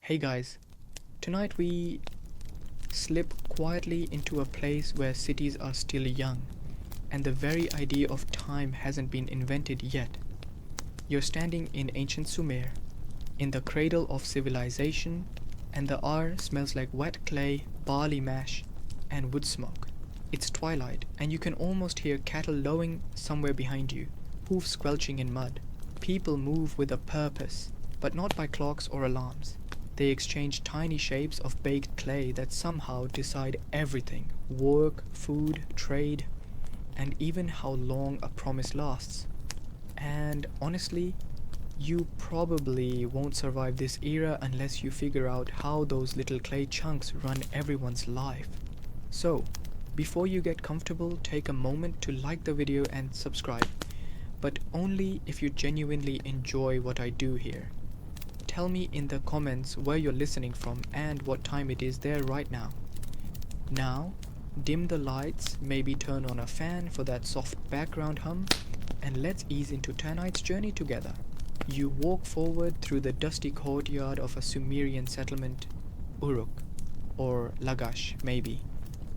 Hey guys, tonight we slip quietly into a place where cities are still young and the very idea of time hasn't been invented yet. You're standing in ancient Sumer, in the cradle of civilization, and the air smells like wet clay, barley mash, and wood smoke. It's twilight, and you can almost hear cattle lowing somewhere behind you, hooves squelching in mud. People move with a purpose, but not by clocks or alarms. They exchange tiny shapes of baked clay that somehow decide everything: work, food, trade, and even how long a promise lasts. And honestly, you probably won't survive this era unless you figure out how those little clay chunks run everyone's life. So, before you get comfortable, take a moment to like the video and subscribe, but only if you genuinely enjoy what I do here. Tell me in the comments where you're listening from and what time it is there right now. Now, dim the lights, maybe turn on a fan for that soft background hum, and let's ease into tonight's journey together. You walk forward through the dusty courtyard of a Sumerian settlement, Uruk, or Lagash maybe.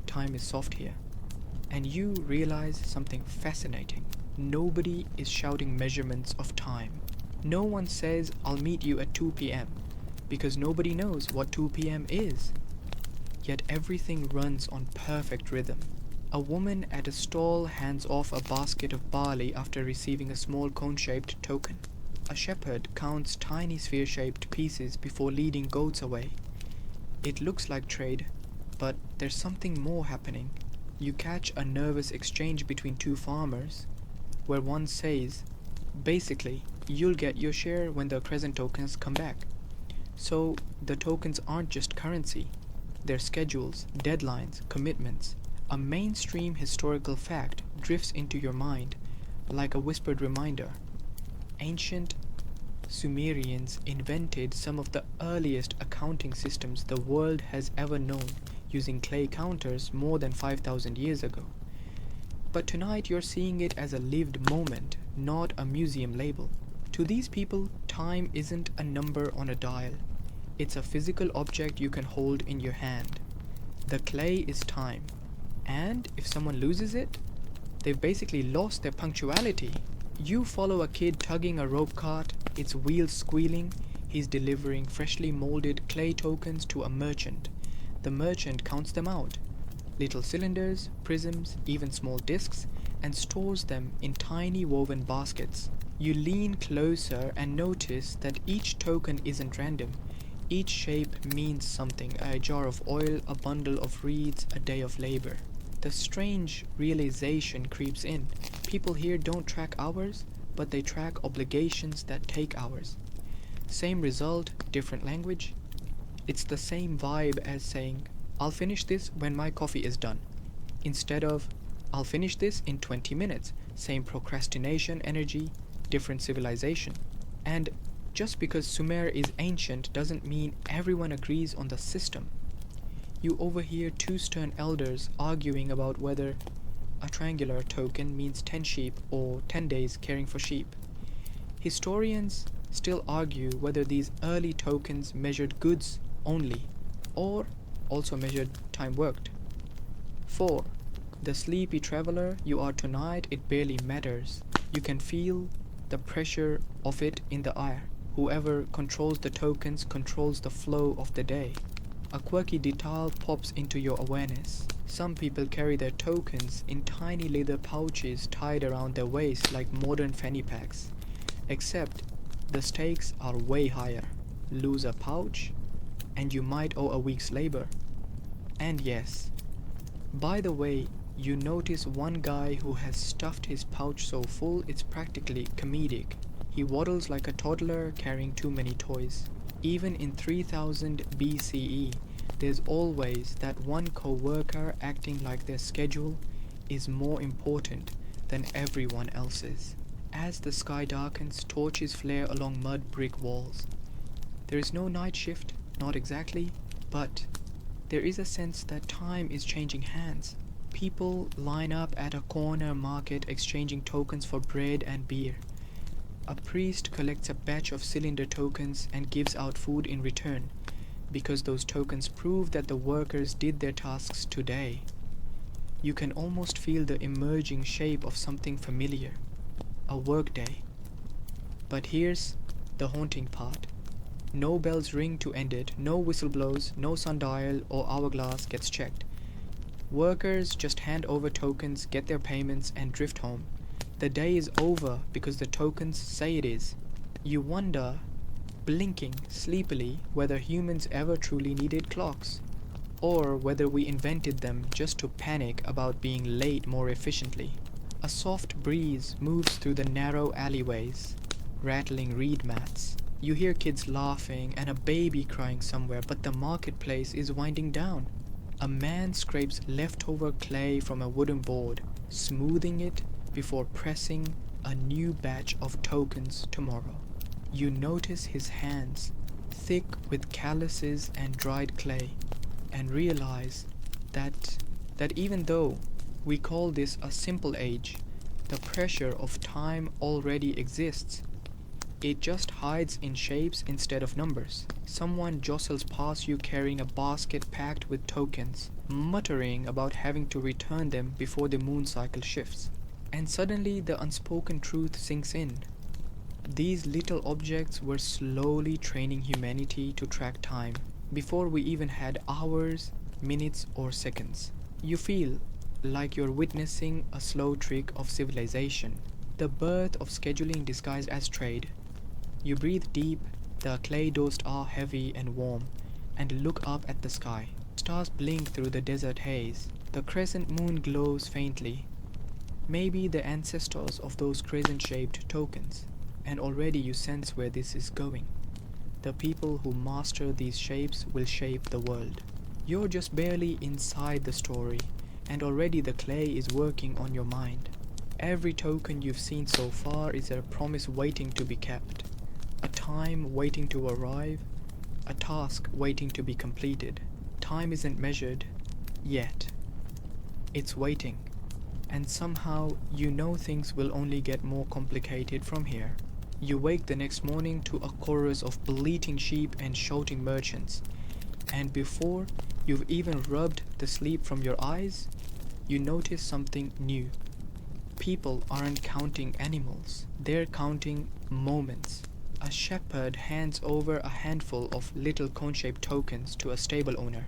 Time is soft here. And you realize something fascinating. Nobody is shouting measurements of time. No one says, "I'll meet you at 2 p.m." because nobody knows what 2 p.m. is. Yet everything runs on perfect rhythm. A woman at a stall hands off a basket of barley after receiving a small cone-shaped token. A shepherd counts tiny sphere-shaped pieces before leading goats away. It looks like trade, but there's something more happening. You catch a nervous exchange between two farmers, where one says, basically, you'll get your share when the crescent tokens come back. So the tokens aren't just currency, they're schedules, deadlines, commitments. A mainstream historical fact drifts into your mind like a whispered reminder. Ancient Sumerians invented some of the earliest accounting systems the world has ever known, using clay counters more than 5,000 years ago. But tonight you're seeing it as a lived moment, not a museum label. To these people, time isn't a number on a dial. It's a physical object you can hold in your hand. The clay is time. And if someone loses it, they've basically lost their punctuality. You follow a kid tugging a rope cart, its wheels squealing. He's delivering freshly molded clay tokens to a merchant. The merchant counts them out. Little cylinders, prisms, even small discs, and stores them in tiny woven baskets. You lean closer and notice that each token isn't random. Each shape means something: a jar of oil, a bundle of reeds, a day of labor. The strange realization creeps in. People here don't track hours, but they track obligations that take hours. Same result, different language. It's the same vibe as saying, "I'll finish this when my coffee is done," instead of, "I'll finish this in 20 minutes. Same procrastination energy, different civilization. And just because Sumer is ancient doesn't mean everyone agrees on the system. You overhear two stern elders arguing about whether a triangular token means 10 sheep or 10 days caring for sheep. Historians still argue whether these early tokens measured goods only, or also measured time worked. For the sleepy traveler you are tonight, it barely matters. You can feel the pressure of it in the air. Whoever controls the tokens controls the flow of the day. A quirky detail pops into your awareness. Some people carry their tokens in tiny leather pouches tied around their waist like modern fanny packs. Except the stakes are way higher. Lose a pouch, and you might owe a week's labor. And yes, by the way, you notice one guy who has stuffed his pouch so full it's practically comedic. He waddles like a toddler carrying too many toys. Even in 3000 BCE, there's always that one co-worker acting like their schedule is more important than everyone else's. As the sky darkens, torches flare along mud brick walls. There is no night shift, not exactly, but there is a sense that time is changing hands. People line up at a corner market exchanging tokens for bread and beer. A priest collects a batch of cylinder tokens and gives out food in return. because those tokens prove that the workers did their tasks today. You can almost feel the emerging shape of something familiar, a workday. But here's the haunting part. No bells ring to end it, no whistle blows, no sundial or hourglass gets checked. Workers just hand over tokens, get their payments, and drift home. The day is over because the tokens say it is. You wonder, blinking sleepily, whether humans ever truly needed clocks, or whether we invented them just to panic about being late more efficiently. A soft breeze moves through the narrow alleyways, rattling reed mats. You hear kids laughing and a baby crying somewhere, but the marketplace is winding down. A man scrapes leftover clay from a wooden board, smoothing it before pressing a new batch of tokens tomorrow. You notice his hands, thick with calluses and dried clay, and realize that even though we call this a simple age, the pressure of time already exists. It just hides in shapes instead of numbers. Someone jostles past you carrying a basket packed with tokens, muttering about having to return them before the moon cycle shifts. And suddenly the unspoken truth sinks in. These little objects were slowly training humanity to track time, before we even had hours, minutes, or seconds. You feel like you're witnessing a slow trick of civilization, the birth of scheduling disguised as trade. You breathe deep, the clay-dosed are heavy and warm, and look up at the sky. Stars blink through the desert haze. The crescent moon glows faintly. Maybe the ancestors of those crescent-shaped tokens, and already you sense where this is going. The people who master these shapes will shape the world. You're just barely inside the story, and already the clay is working on your mind. Every token you've seen so far is a promise waiting to be kept. A time waiting to arrive, a task waiting to be completed. Time isn't measured yet. It's waiting, and somehow you know things will only get more complicated from here. You wake the next morning to a chorus of bleating sheep and shouting merchants, and before you've even rubbed the sleep from your eyes, you notice something new. People aren't counting animals, they're counting moments. A shepherd hands over a handful of little cone-shaped tokens to a stable owner,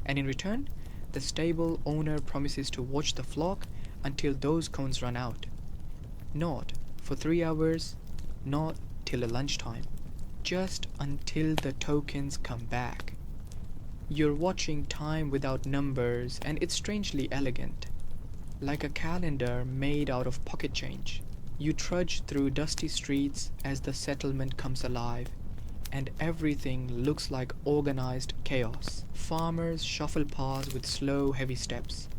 and in return, the stable owner promises to watch the flock until those cones run out. Not for 3 hours, not till lunchtime, just until the tokens come back. You're watching time without numbers, and it's strangely elegant, like a calendar made out of pocket change. You trudge through dusty streets as the settlement comes alive, and everything looks like organized chaos. Farmers shuffle past with slow, heavy steps,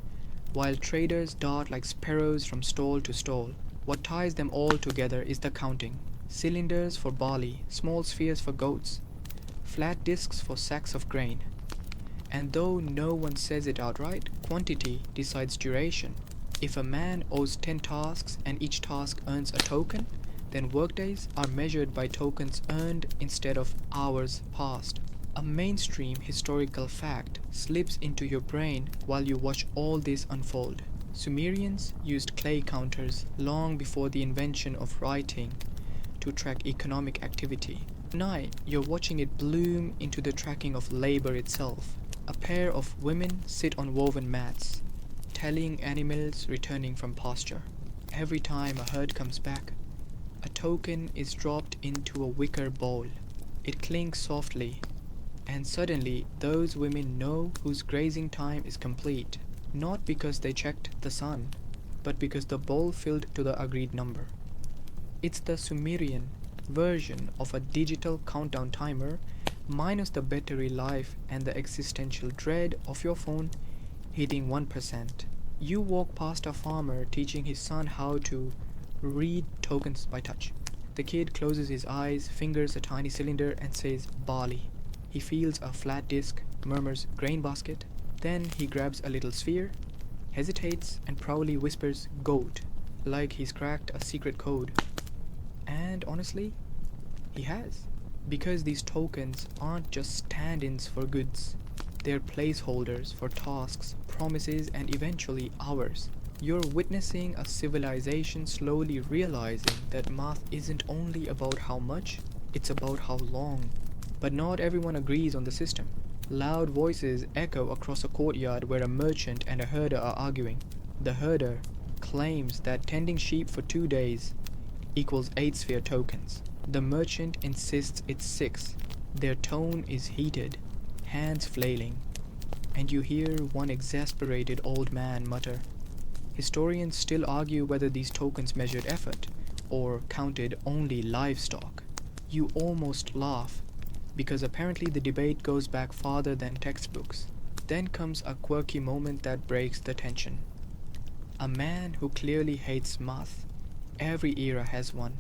while traders dart like sparrows from stall to stall. What ties them all together is the counting. Cylinders for barley, small spheres for goats, flat discs for sacks of grain. And though no one says it outright, quantity decides duration. If a man owes 10 tasks and each task earns a token, then workdays are measured by tokens earned instead of hours passed. A mainstream historical fact slips into your brain while you watch all this unfold. Sumerians used clay counters long before the invention of writing to track economic activity. Tonight, you're watching it bloom into the tracking of labor itself. A pair of women sit on woven mats, tallying animals returning from pasture. Every time a herd comes back, a token is dropped into a wicker bowl. It clinks softly, and suddenly those women know whose grazing time is complete, not because they checked the sun, but because the bowl filled to the agreed number. It's the Sumerian version of a digital countdown timer, minus the battery life and the existential dread of your phone hitting 1%. You walk past a farmer teaching his son how to read tokens by touch. The kid closes his eyes, fingers a tiny cylinder, and says barley. He feels a flat disc, murmurs grain basket. Then he grabs a little sphere, hesitates, and proudly whispers goat, like he's cracked a secret code. And honestly, he has. Because these tokens aren't just stand-ins for goods. They're placeholders for tasks, promises, and eventually hours. You're witnessing a civilization slowly realizing that math isn't only about how much, it's about how long. But not everyone agrees on the system. Loud voices echo across a courtyard where a merchant and a herder are arguing. The herder claims that tending sheep for 2 days equals 8 sphere tokens. The merchant insists it's 6. Their tone is heated, hands flailing, and you hear one exasperated old man mutter. Historians still argue whether these tokens measured effort or counted only livestock. You almost laugh, because apparently the debate goes back farther than textbooks. Then comes a quirky moment that breaks the tension. A man who clearly hates math, every era has one,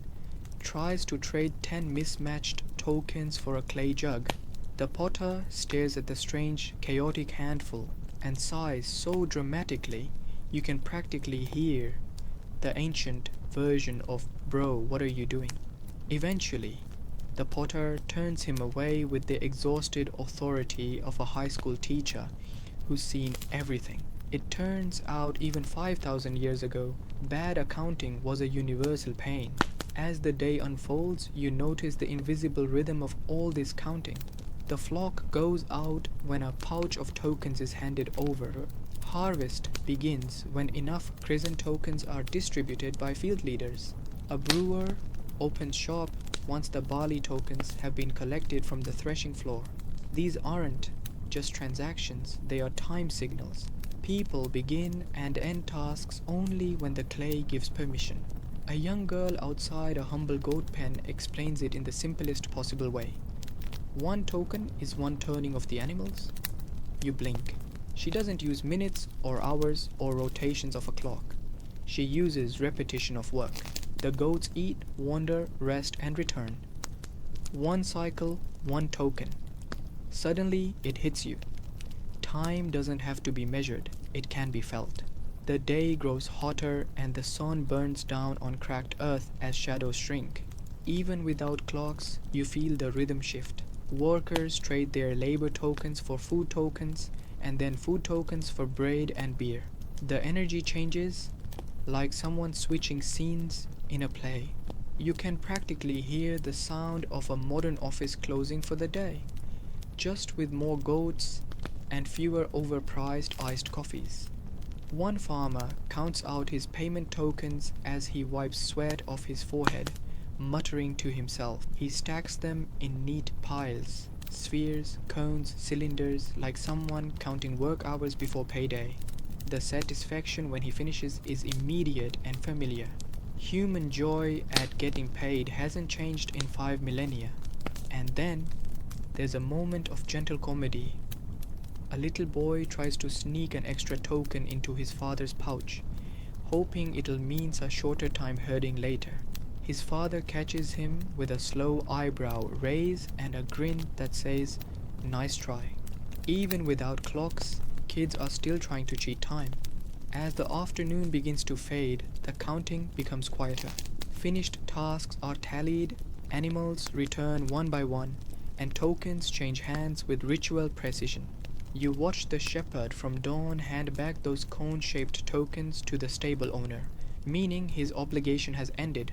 tries to trade 10 mismatched tokens for a clay jug. The potter stares at the strange, chaotic handful and sighs so dramatically you can practically hear the ancient version of "Bro, what are you doing?" Eventually, the potter turns him away with the exhausted authority of a high school teacher who's seen everything. It turns out even 5,000 years ago, bad accounting was a universal pain. As the day unfolds, you notice the invisible rhythm of all this counting. The flock goes out when a pouch of tokens is handed over. Harvest begins when enough crescent tokens are distributed by field leaders. A brewer opens shop once the barley tokens have been collected from the threshing floor. These aren't just transactions, they are time signals. People begin and end tasks only when the clay gives permission. A young girl outside a humble goat pen explains it in the simplest possible way. 1 token is 1 turning of the animals. You blink. She doesn't use minutes or hours or rotations of a clock. She uses repetition of work. The goats eat, wander, rest, and return. 1 cycle, 1 token. Suddenly, it hits you. Time doesn't have to be measured, it can be felt. The day grows hotter and the sun burns down on cracked earth as shadows shrink. Even without clocks, you feel the rhythm shift. Workers trade their labor tokens for food tokens, and then food tokens for bread and beer. The energy changes, like someone switching scenes in a play. You can practically hear the sound of a modern office closing for the day, just with more goats and fewer overpriced iced coffees. One farmer counts out his payment tokens as he wipes sweat off his forehead, muttering to himself. He stacks them in neat piles. Spheres, cones, cylinders, like someone counting work hours before payday. The satisfaction when he finishes is immediate and familiar. Human joy at getting paid hasn't changed in 5 millennia. And then, there's a moment of gentle comedy. A little boy tries to sneak an extra token into his father's pouch, hoping it'll mean a shorter time herding later. His father catches him with a slow eyebrow raise and a grin that says, "Nice try." Even without clocks, kids are still trying to cheat time. As the afternoon begins to fade, the counting becomes quieter. Finished tasks are tallied, animals return one by one, and tokens change hands with ritual precision. You watch the shepherd from dawn hand back those cone-shaped tokens to the stable owner, meaning his obligation has ended.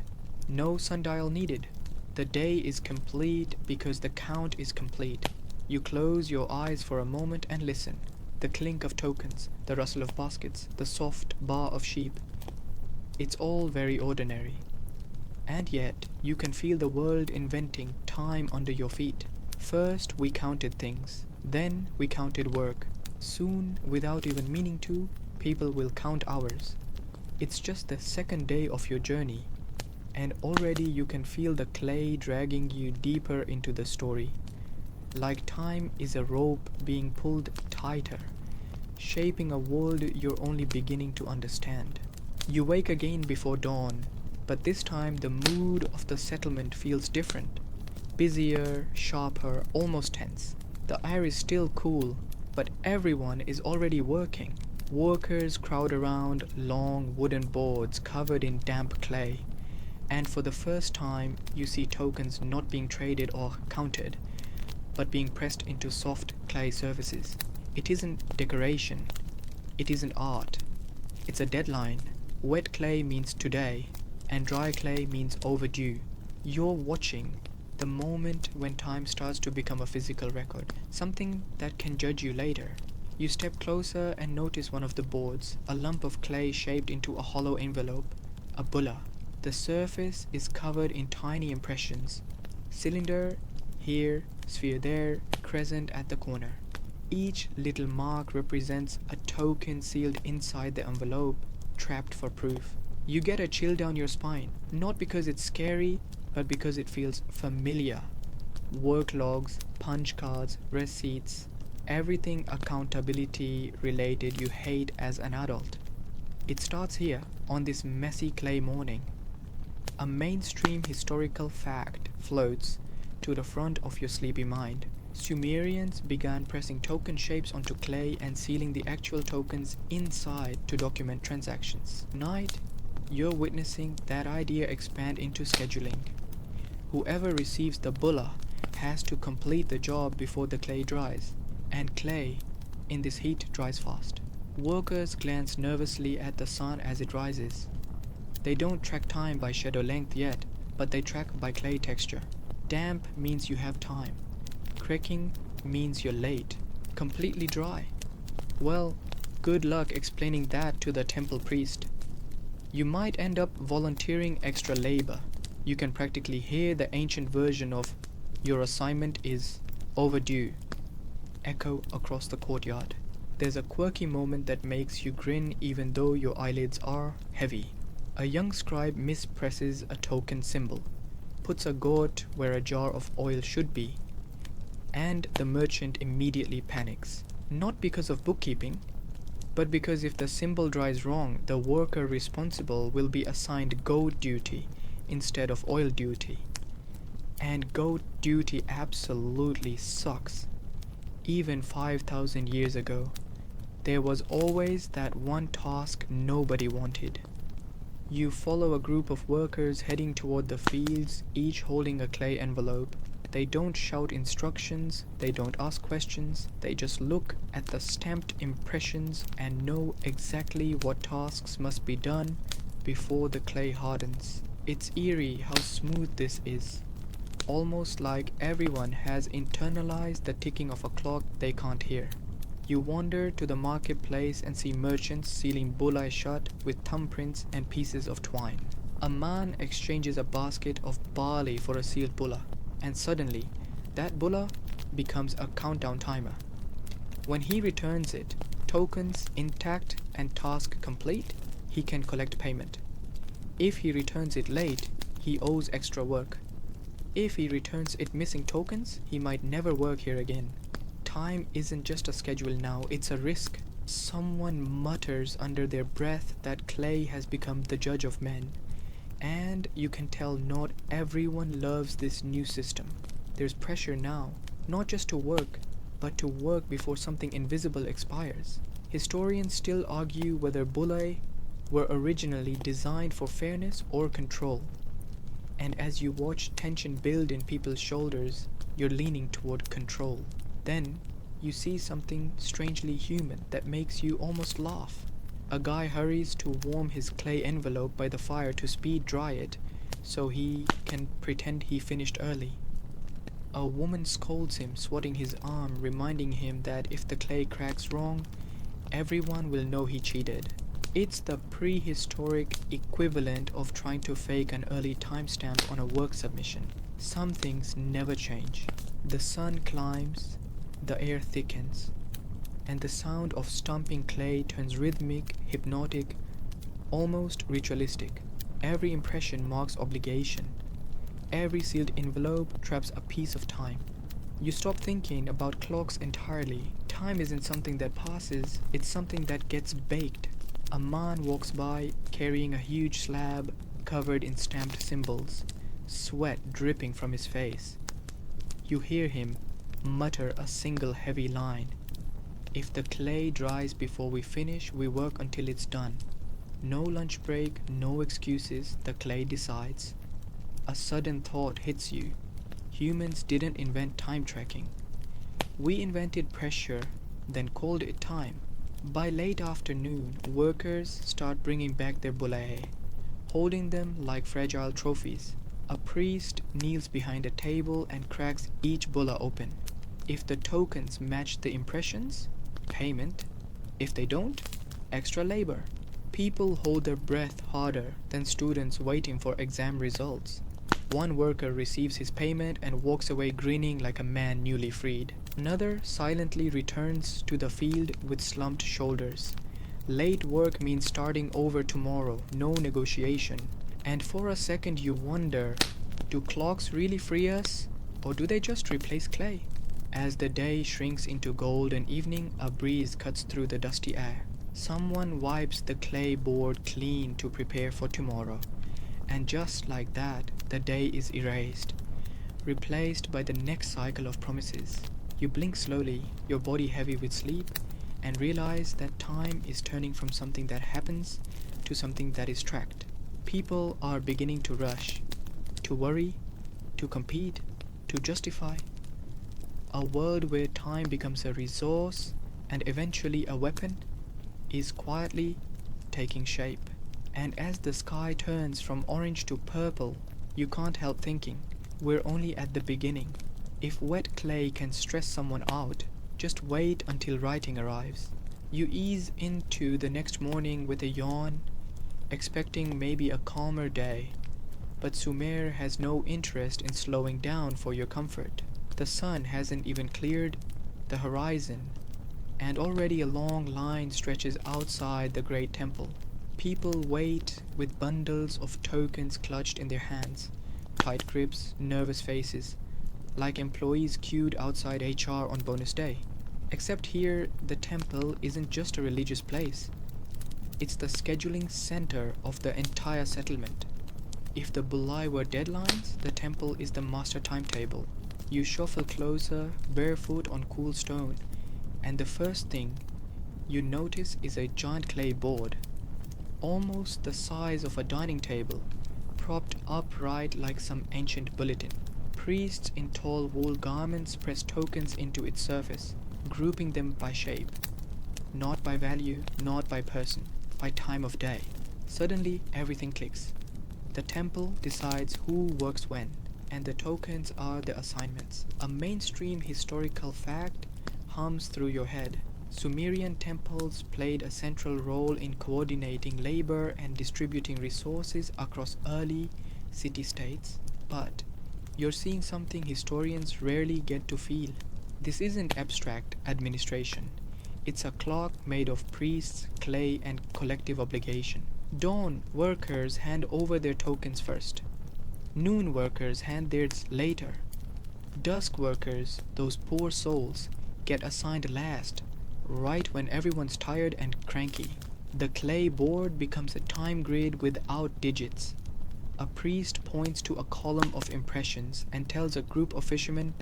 No sundial needed. The day is complete because the count is complete. You close your eyes for a moment and listen. The clink of tokens, the rustle of baskets, the soft bar of sheep. It's all very ordinary. And yet, you can feel the world inventing time under your feet. First, we counted things. Then, we counted work. Soon, without even meaning to, people will count hours. It's just the second day of your journey, and already you can feel the clay dragging you deeper into the story. Like time is a rope being pulled tighter, shaping a world you're only beginning to understand. You wake again before dawn, but this time the mood of the settlement feels different. Busier, sharper, almost tense. The air is still cool, but everyone is already working. Workers crowd around long wooden boards covered in damp clay. And for the first time, you see tokens not being traded or counted, but being pressed into soft clay surfaces. It isn't decoration, it isn't art, it's a deadline. Wet clay means today, and dry clay means overdue. You're watching the moment when time starts to become a physical record, something that can judge you later. You step closer and notice one of the boards, a lump of clay shaped into a hollow envelope, a bulla. The surface is covered in tiny impressions. Cylinder here, sphere there, crescent at the corner. Each little mark represents a token sealed inside the envelope, trapped for proof. You get a chill down your spine, not because it's scary, but because it feels familiar. Work logs, punch cards, receipts, everything accountability related you hate as an adult. It starts here, on this messy clay morning. A mainstream historical fact floats to the front of your sleepy mind. Sumerians began pressing token shapes onto clay and sealing the actual tokens inside to document transactions. Tonight, you're witnessing that idea expand into scheduling. Whoever receives the bulla has to complete the job before the clay dries, and clay, in this heat, dries fast. Workers glance nervously at the sun as it rises. They don't track time by shadow length yet, but they track by clay texture. Damp means you have time. Cracking means you're late. Completely dry. Well, good luck explaining that to the temple priest. You might end up volunteering extra labor. You can practically hear the ancient version of "your assignment is overdue" echo across the courtyard. There's a quirky moment that makes you grin even though your eyelids are heavy. A young scribe mispresses a token symbol, puts a gourd where a jar of oil should be, and the merchant immediately panics. Not because of bookkeeping, but because if the symbol dries wrong, the worker responsible will be assigned gold duty instead of oil duty. And gold duty absolutely sucks. Even 5,000 years ago, there was always that one task nobody wanted. You follow a group of workers heading toward the fields, each holding a clay envelope. They don't shout instructions, they don't ask questions, they just look at the stamped impressions and know exactly what tasks must be done before the clay hardens. It's eerie how smooth this is. Almost like everyone has internalized the ticking of a clock they can't hear. You wander to the marketplace and see merchants sealing bullae shut with thumbprints and pieces of twine. A man exchanges a basket of barley for a sealed bulla, and suddenly, that bulla becomes a countdown timer. When he returns it, tokens intact and task complete, he can collect payment. If he returns it late, he owes extra work. If he returns it missing tokens, he might never work here again. Time isn't just a schedule now, it's a risk. Someone mutters under their breath that clay has become the judge of men. And you can tell not everyone loves this new system. There's pressure now, not just to work, but to work before something invisible expires. Historians still argue whether bullae were originally designed for fairness or control. And as you watch tension build in people's shoulders, you're leaning toward control. Then, you see something strangely human that makes you almost laugh. A guy hurries to warm his clay envelope by the fire to speed dry it, so he can pretend he finished early. A woman scolds him, swatting his arm, reminding him that if the clay cracks wrong, everyone will know he cheated. It's the prehistoric equivalent of trying to fake an early timestamp on a work submission. Some things never change. The sun climbs, the air thickens, and the sound of stomping clay turns rhythmic, hypnotic, almost ritualistic. Every impression marks obligation. Every sealed envelope traps a piece of time. You stop thinking about clocks entirely. Time isn't something that passes, it's something that gets baked. A man walks by carrying a huge slab covered in stamped symbols, sweat dripping from his face. You hear him mutter a single heavy line. If the clay dries before we finish, we work until it's done. No lunch break, no excuses, the clay decides. a sudden thought hits you. Humans didn't invent time tracking. We invented pressure, then called it time. By late afternoon, workers start bringing back their bullae, holding them like fragile trophies. A priest kneels behind a table and cracks each bulla open. If the tokens match the impressions, payment. If they don't, extra labor. People hold their breath harder than students waiting for exam results. One worker receives his payment and walks away grinning like a man newly freed. Another silently returns to the field with slumped shoulders. Late work means starting over tomorrow, no negotiation. And for a second you wonder, do clocks really free us, or do they just replace clay? As the day shrinks into gold and evening, a breeze cuts through the dusty air. Someone wipes the clay board clean to prepare for tomorrow. And just like that, the day is erased, replaced by the next cycle of promises. You blink slowly, your body heavy with sleep, and realize that time is turning from something that happens to something that is tracked. People are beginning to rush, to worry, to compete, to justify. A world where time becomes a resource and eventually a weapon is quietly taking shape. And as the sky turns from orange to purple, you can't help thinking, we're only at the beginning. If wet clay can stress someone out, just wait until writing arrives. You ease into the next morning with a yawn, expecting maybe a calmer day. But Sumer has no interest in slowing down for your comfort. The sun hasn't even cleared the horizon, and already a long line stretches outside the great temple. People wait with bundles of tokens clutched in their hands, tight grips, nervous faces, like employees queued outside HR on bonus day. Except here, the temple isn't just a religious place. It's the scheduling center of the entire settlement. If the bullae were deadlines, the temple is the master timetable. You shuffle closer, barefoot on cool stone, and the first thing you notice is a giant clay board, almost the size of a dining table, propped upright like some ancient bulletin. Priests in tall wool garments press tokens into its surface, grouping them by shape. Not by value, not by person, by time of day. Suddenly, everything clicks. The temple decides who works when, and the tokens are the assignments. A mainstream historical fact hums through your head. Sumerian temples played a central role in coordinating labor and distributing resources across early city-states. But you're seeing something historians rarely get to feel. This isn't abstract administration. It's a clock made of priests, clay, and collective obligation. Dawn workers hand over their tokens first. Noon workers hand theirs later. Dusk workers, those poor souls, get assigned last, right when everyone's tired and cranky. The clay board becomes a time grid without digits. A priest points to a column of impressions and tells a group of fishermen,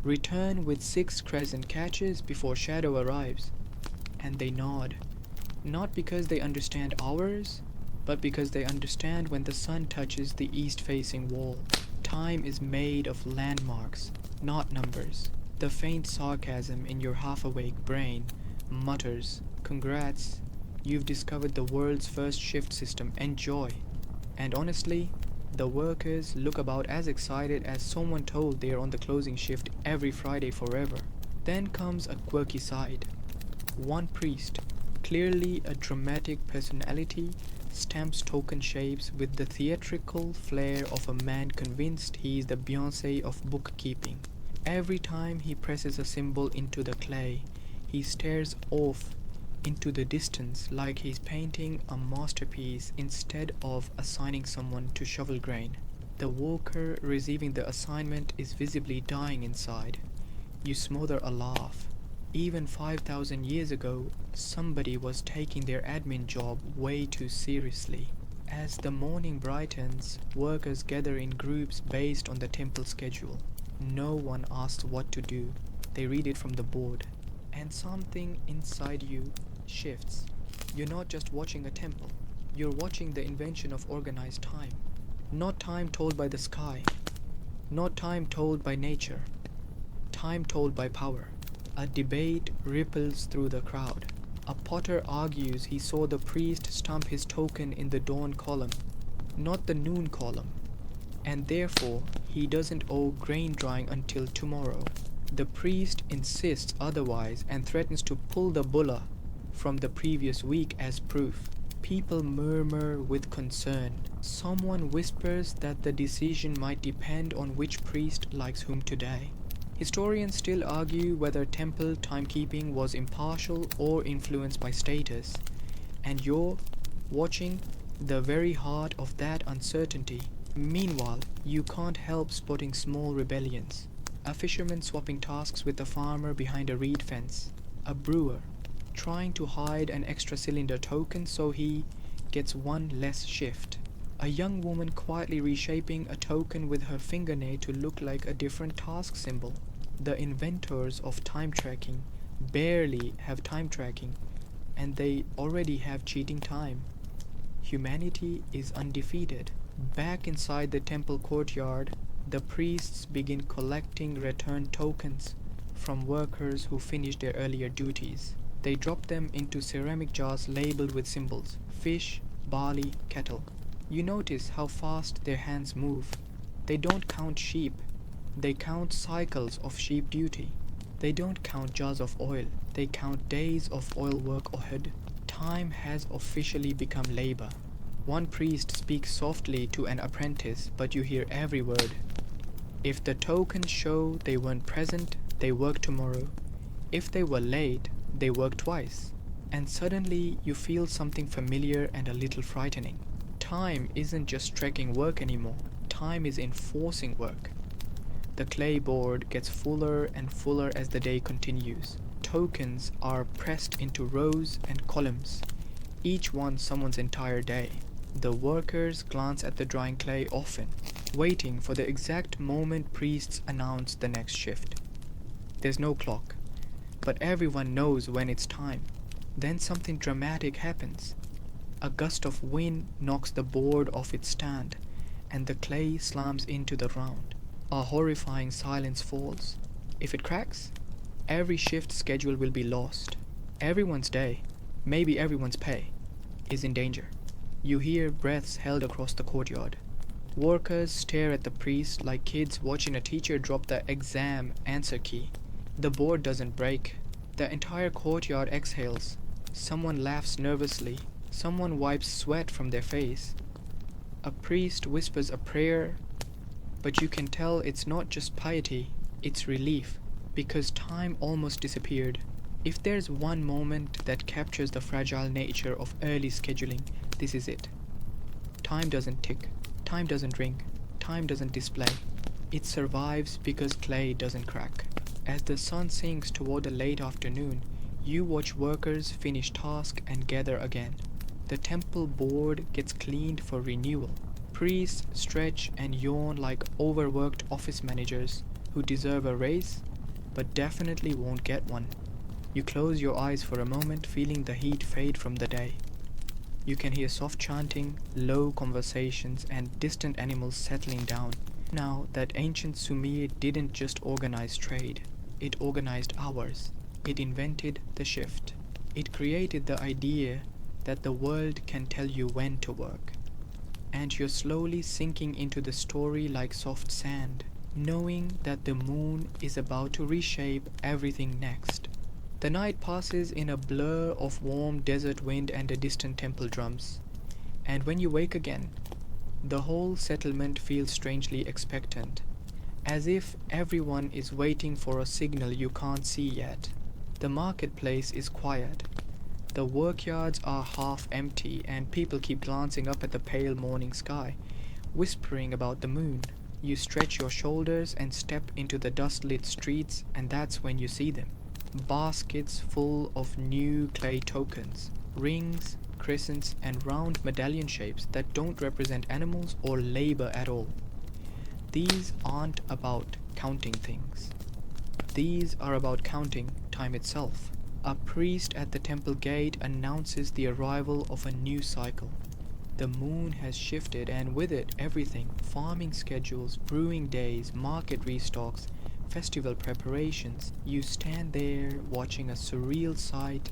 return with 6 crescent catches before shadow arrives. And they nod. Not because they understand hours, but because they understand when the sun touches the east-facing wall. Time is made of landmarks, not numbers. The faint sarcasm in your half-awake brain mutters, congrats, you've discovered the world's first shift system, enjoy. And honestly, the workers look about as excited as someone told they're on the closing shift every Friday forever. Then comes a quirky side. One priest, clearly a dramatic personality, stamps token shapes with the theatrical flair of a man convinced he is the Beyoncé of bookkeeping. Every time he presses a symbol into the clay, he stares off into the distance like he's painting a masterpiece instead of assigning someone to shovel grain. The worker receiving the assignment is visibly dying inside. You smother a laugh. Even 5,000 years ago, somebody was taking their admin job way too seriously. As the morning brightens, workers gather in groups based on the temple schedule. No one asks what to do. They read it from the board. And something inside you shifts. You're not just watching a temple. You're watching the invention of organized time. Not time told by the sky, not time told by nature, time told by power. A debate ripples through the crowd. A potter argues he saw the priest stamp his token in the dawn column, not the noon column, and therefore he doesn't owe grain drying until tomorrow. The priest insists otherwise and threatens to pull the bulla from the previous week as proof. People murmur with concern. Someone whispers that the decision might depend on which priest likes whom today. Historians still argue whether temple timekeeping was impartial or influenced by status, and you're watching the very heart of that uncertainty. Meanwhile, you can't help spotting small rebellions. A fisherman swapping tasks with a farmer behind a reed fence. A brewer trying to hide an extra cylinder token so he gets one less shift. A young woman quietly reshaping a token with her fingernail to look like a different task symbol. The inventors of time tracking barely have time tracking, and they already have cheating time. Humanity is undefeated. Back inside the temple courtyard, the priests begin collecting return tokens from workers who finished their earlier duties. They drop them into ceramic jars labeled with symbols: fish, barley, kettle. You notice how fast their hands move. They don't count sheep, they count cycles of sheep duty. They don't count jars of oil, they count days of oil work ahead. Time has officially become labor. One priest speaks softly to an apprentice, but you hear every word. If the tokens show they weren't present, they work tomorrow. If they were late, they work twice. And suddenly you feel something familiar and a little frightening. Time isn't just tracking work anymore. Time is enforcing work. The clay board gets fuller and fuller as the day continues. Tokens are pressed into rows and columns, each one someone's entire day. The workers glance at the drying clay often, waiting for the exact moment priests announce the next shift. There's no clock, but everyone knows when it's time. Then something dramatic happens. A gust of wind knocks the board off its stand, and the clay slams into the ground. A horrifying silence falls. If it cracks, every shift schedule will be lost. Everyone's day, maybe everyone's pay, is in danger. You hear breaths held across the courtyard. Workers stare at the priest like kids watching a teacher drop the exam answer key. The board doesn't break. The entire courtyard exhales. Someone laughs nervously. Someone wipes sweat from their face. A priest whispers a prayer, but you can tell it's not just piety, it's relief, because time almost disappeared. If there's one moment that captures the fragile nature of early scheduling, this is it. Time doesn't tick, time doesn't ring, time doesn't display. It survives because clay doesn't crack. As the sun sinks toward the late afternoon, you watch workers finish task and gather again. The temple board gets cleaned for renewal. Priests stretch and yawn like overworked office managers who deserve a raise but definitely won't get one. You close your eyes for a moment, feeling the heat fade from the day. You can hear soft chanting, low conversations, and distant animals settling down. Now that ancient Sumer didn't just organize trade, it organized hours. It invented the shift. It created the idea that the world can tell you when to work. And you're slowly sinking into the story like soft sand, knowing that the moon is about to reshape everything next. The night passes in a blur of warm desert wind and the distant temple drums. And when you wake again, the whole settlement feels strangely expectant, as if everyone is waiting for a signal you can't see yet. The marketplace is quiet. The workyards are half empty, and people keep glancing up at the pale morning sky, whispering about the moon. You stretch your shoulders and step into the dust-lit streets, and that's when you see them. Baskets full of new clay tokens, rings, crescents, and round medallion shapes that don't represent animals or labor at all. These aren't about counting things. These are about counting time itself. A priest at the temple gate announces the arrival of a new cycle. The moon has shifted, and with it everything: farming schedules, brewing days, market restocks, festival preparations. You stand there watching a surreal sight.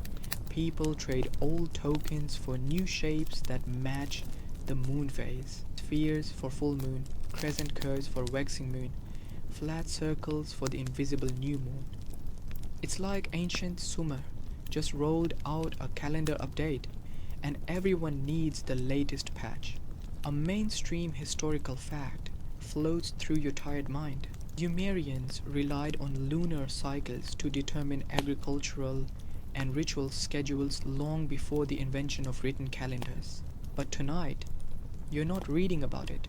People trade old tokens for new shapes that match the moon phase. Spheres for full moon, crescent curves for waxing moon, flat circles for the invisible new moon. It's like ancient Sumer just rolled out a calendar update, and everyone needs the latest patch. A mainstream historical fact floats through your tired mind. Sumerians relied on lunar cycles to determine agricultural and ritual schedules long before the invention of written calendars. But tonight, you're not reading about it.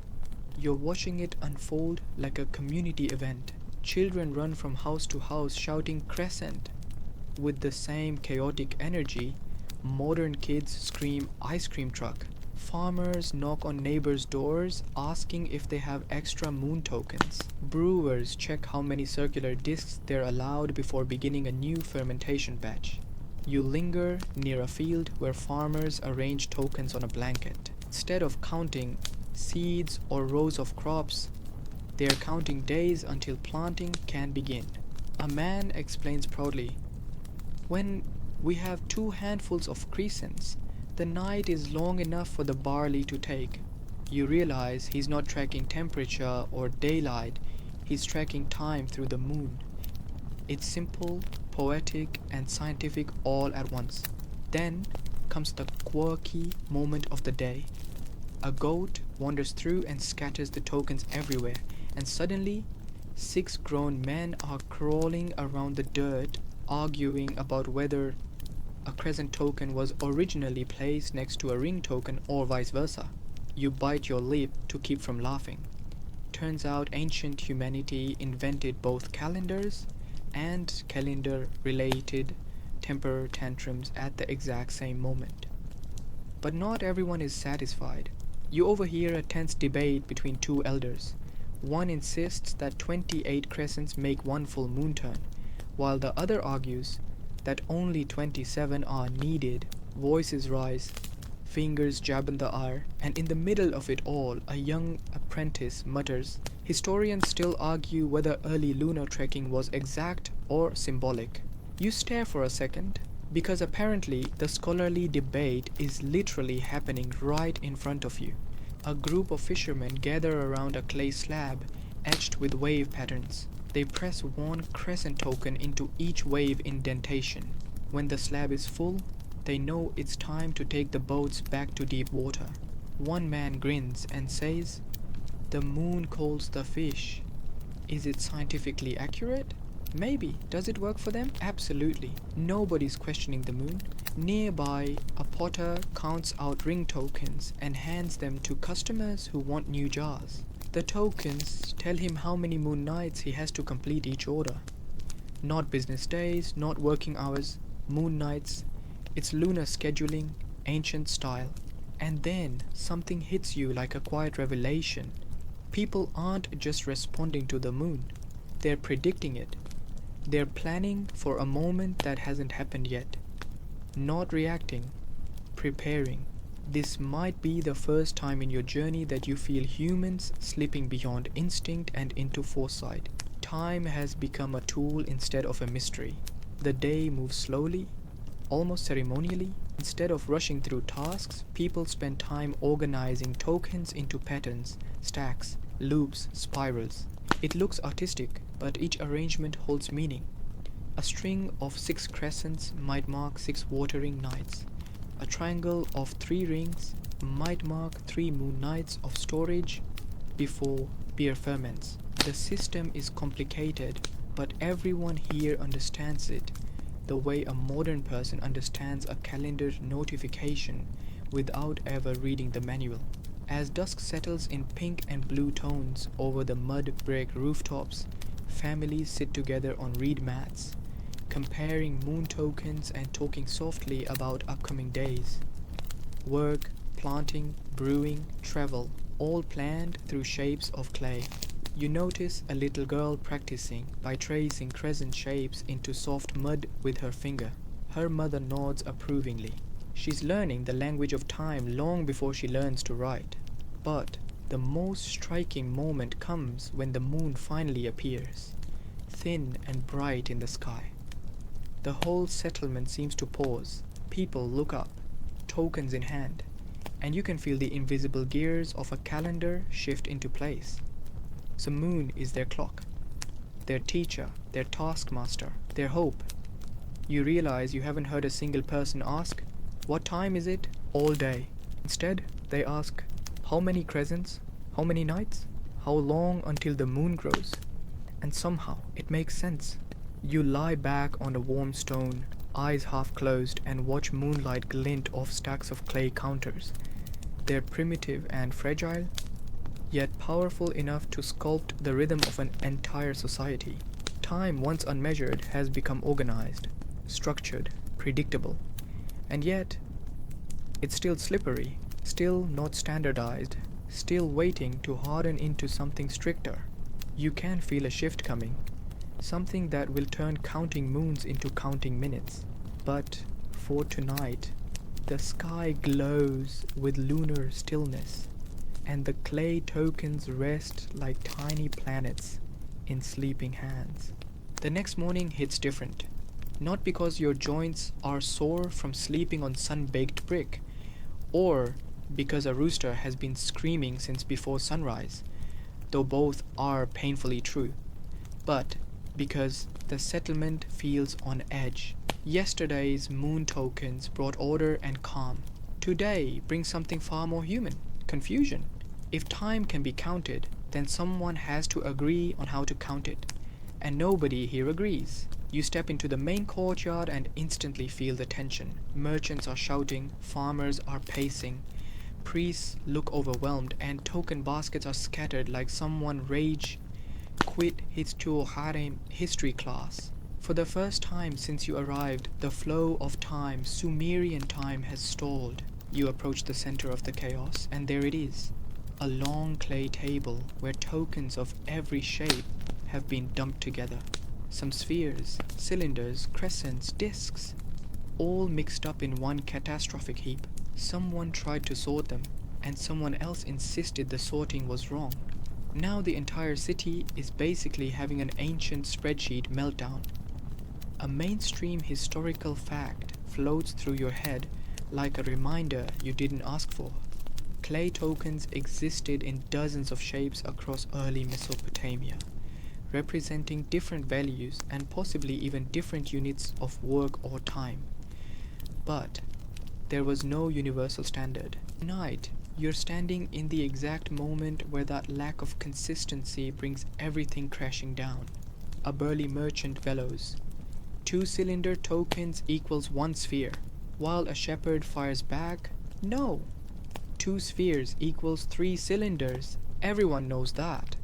You're watching it unfold like a community event. Children run from house to house shouting crescent. With the same chaotic energy, modern kids scream ice cream truck. Farmers knock on neighbors' doors asking if they have extra moon tokens. Brewers check how many circular discs they're allowed before beginning a new fermentation batch. You linger near a field where farmers arrange tokens on a blanket. Instead of counting seeds or rows of crops, they are counting days until planting can begin. A man explains proudly, "When we have 2 handfuls of crescents, the night is long enough for the barley to take." You realize he's not tracking temperature or daylight, he's tracking time through the moon. It's simple, poetic, and scientific all at once. Then comes the quirky moment of the day. A goat wanders through and scatters the tokens everywhere, and suddenly 6 grown men are crawling around the dirt, arguing about whether a crescent token was originally placed next to a ring token or vice versa. You bite your lip to keep from laughing. Turns out ancient humanity invented both calendars and calendar-related temper tantrums at the exact same moment. But not everyone is satisfied. You overhear a tense debate between 2 elders. One insists that 28 crescents make 1 full moon turn, while the other argues that only 27 are needed. Voices rise, fingers jab in the air, and in the middle of it all, a young apprentice mutters, "Historians still argue whether early lunar trekking was exact or symbolic." You stare for a second, because apparently the scholarly debate is literally happening right in front of you. A group of fishermen gather around a clay slab etched with wave patterns. They press 1 crescent token into each wave indentation. When the slab is full, they know it's time to take the boats back to deep water. One man grins and says, "The moon calls the fish." Is it scientifically accurate? Maybe. Does it work for them? Absolutely. Nobody's questioning the moon. Nearby, a potter counts out ring tokens and hands them to customers who want new jars. The tokens tell him how many moon nights he has to complete each order. Not business days, not working hours, moon nights. It's lunar scheduling, ancient style. And then something hits you like a quiet revelation. People aren't just responding to the moon. They're predicting it. They're planning for a moment that hasn't happened yet. Not reacting, preparing. This might be the first time in your journey that you feel humans slipping beyond instinct and into foresight. Time has become a tool instead of a mystery. The day moves slowly, almost ceremonially. Instead of rushing through tasks, people spend time organizing tokens into patterns, stacks, loops, spirals. It looks artistic, but each arrangement holds meaning. A string of 6 crescents might mark 6 watering nights. A triangle of 3 rings might mark 3 moon nights of storage before beer ferments. The system is complicated, but everyone here understands it the way a modern person understands a calendar notification without ever reading the manual. As dusk settles in pink and blue tones over the mud brick rooftops, families sit together on reed mats, comparing moon tokens and talking softly about upcoming days. Work, planting, brewing, travel, all planned through shapes of clay. You notice a little girl practicing by tracing crescent shapes into soft mud with her finger. Her mother nods approvingly. She's learning the language of time long before she learns to write. But the most striking moment comes when the moon finally appears, thin and bright in the sky. The whole settlement seems to pause. People look up, tokens in hand, and you can feel the invisible gears of a calendar shift into place. The moon is their clock, their teacher, their taskmaster, their hope. You realize you haven't heard a single person ask, "What time is it?" all day. Instead, they ask, "How many crescents? How many nights? How long until the moon grows?" And somehow it makes sense. You lie back on a warm stone, eyes half closed, and watch moonlight glint off stacks of clay counters. They're primitive and fragile, yet powerful enough to sculpt the rhythm of an entire society. Time, once unmeasured, has become organized, structured, predictable. And yet, it's still slippery, still not standardized, still waiting to harden into something stricter. You can feel a shift coming, something that will turn counting moons into counting minutes. But for tonight, the sky glows with lunar stillness, and the clay tokens rest like tiny planets in sleeping hands. The next morning hits different, not because your joints are sore from sleeping on sun-baked brick, or because a rooster has been screaming since before sunrise, though both are painfully true, but because the settlement feels on edge. Yesterday's moon tokens brought order and calm. Today brings something far more human, confusion. If time can be counted, then someone has to agree on how to count it. And nobody here agrees. You step into the main courtyard and instantly feel the tension. Merchants are shouting, farmers are pacing, priests look overwhelmed, and token baskets are scattered like someone rage quit his history class. For the first time since you arrived, the flow of time, Sumerian time, has stalled. You approach the center of the chaos, and there it is. A long clay table where tokens of every shape have been dumped together. Some spheres, cylinders, crescents, discs, all mixed up in one catastrophic heap. Someone tried to sort them, and someone else insisted the sorting was wrong. Now the entire city is basically having an ancient spreadsheet meltdown. A mainstream historical fact floats through your head like a reminder you didn't ask for. Clay tokens existed in dozens of shapes across early Mesopotamia, representing different values and possibly even different units of work or time. But there was no universal standard. Tonight, you're standing in the exact moment where that lack of consistency brings everything crashing down. A burly merchant bellows, 2-cylinder tokens equals 1 sphere, while a shepherd fires back, no, 2 spheres equals 3 cylinders, everyone knows that.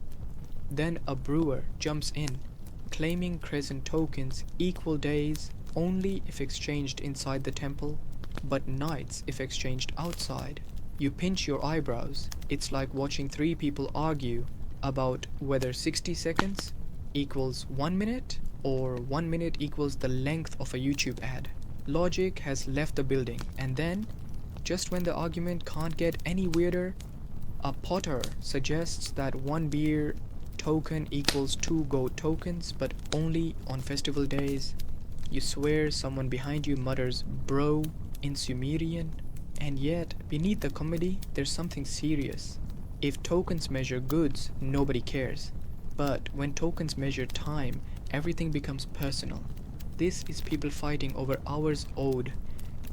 Then a brewer jumps in, claiming crescent tokens equal days only if exchanged inside the temple, but nights if exchanged outside. You pinch your eyebrows. It's like watching 3 people argue about whether 60 seconds equals 1 minute or 1 minute equals the length of a YouTube ad. Logic has left the building, and then, just when the argument can't get any weirder, a potter suggests that 1 beer token equals 2 gold tokens, but only on festival days. You swear someone behind you mutters "bro" in Sumerian, and yet beneath the comedy there's something serious. If tokens measure goods, nobody cares. But when tokens measure time, everything becomes personal. This is people fighting over hours owed,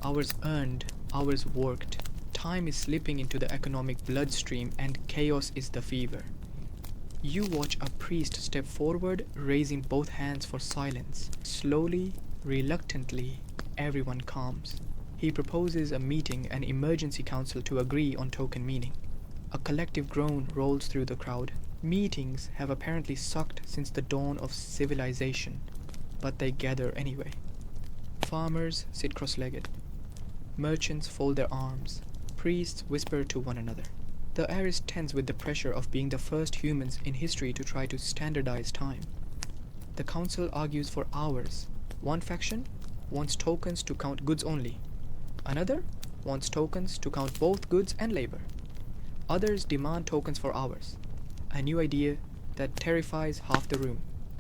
hours earned, hours worked. Time is slipping into the economic bloodstream, and chaos is the fever. You watch a priest step forward, raising both hands for silence. Slowly, reluctantly, everyone calms. He proposes a meeting, an emergency council to agree on token meaning. A collective groan rolls through the crowd. Meetings have apparently sucked since the dawn of civilization, but they gather anyway. Farmers sit cross-legged. Merchants fold their arms. Priests whisper to one another. The air is tense with the pressure of being the first humans in history to try to standardize time. The council argues for hours. One faction wants tokens to count goods only. Another wants tokens to count both goods and labor. Others demand tokens for hours, a new idea that terrifies half the room.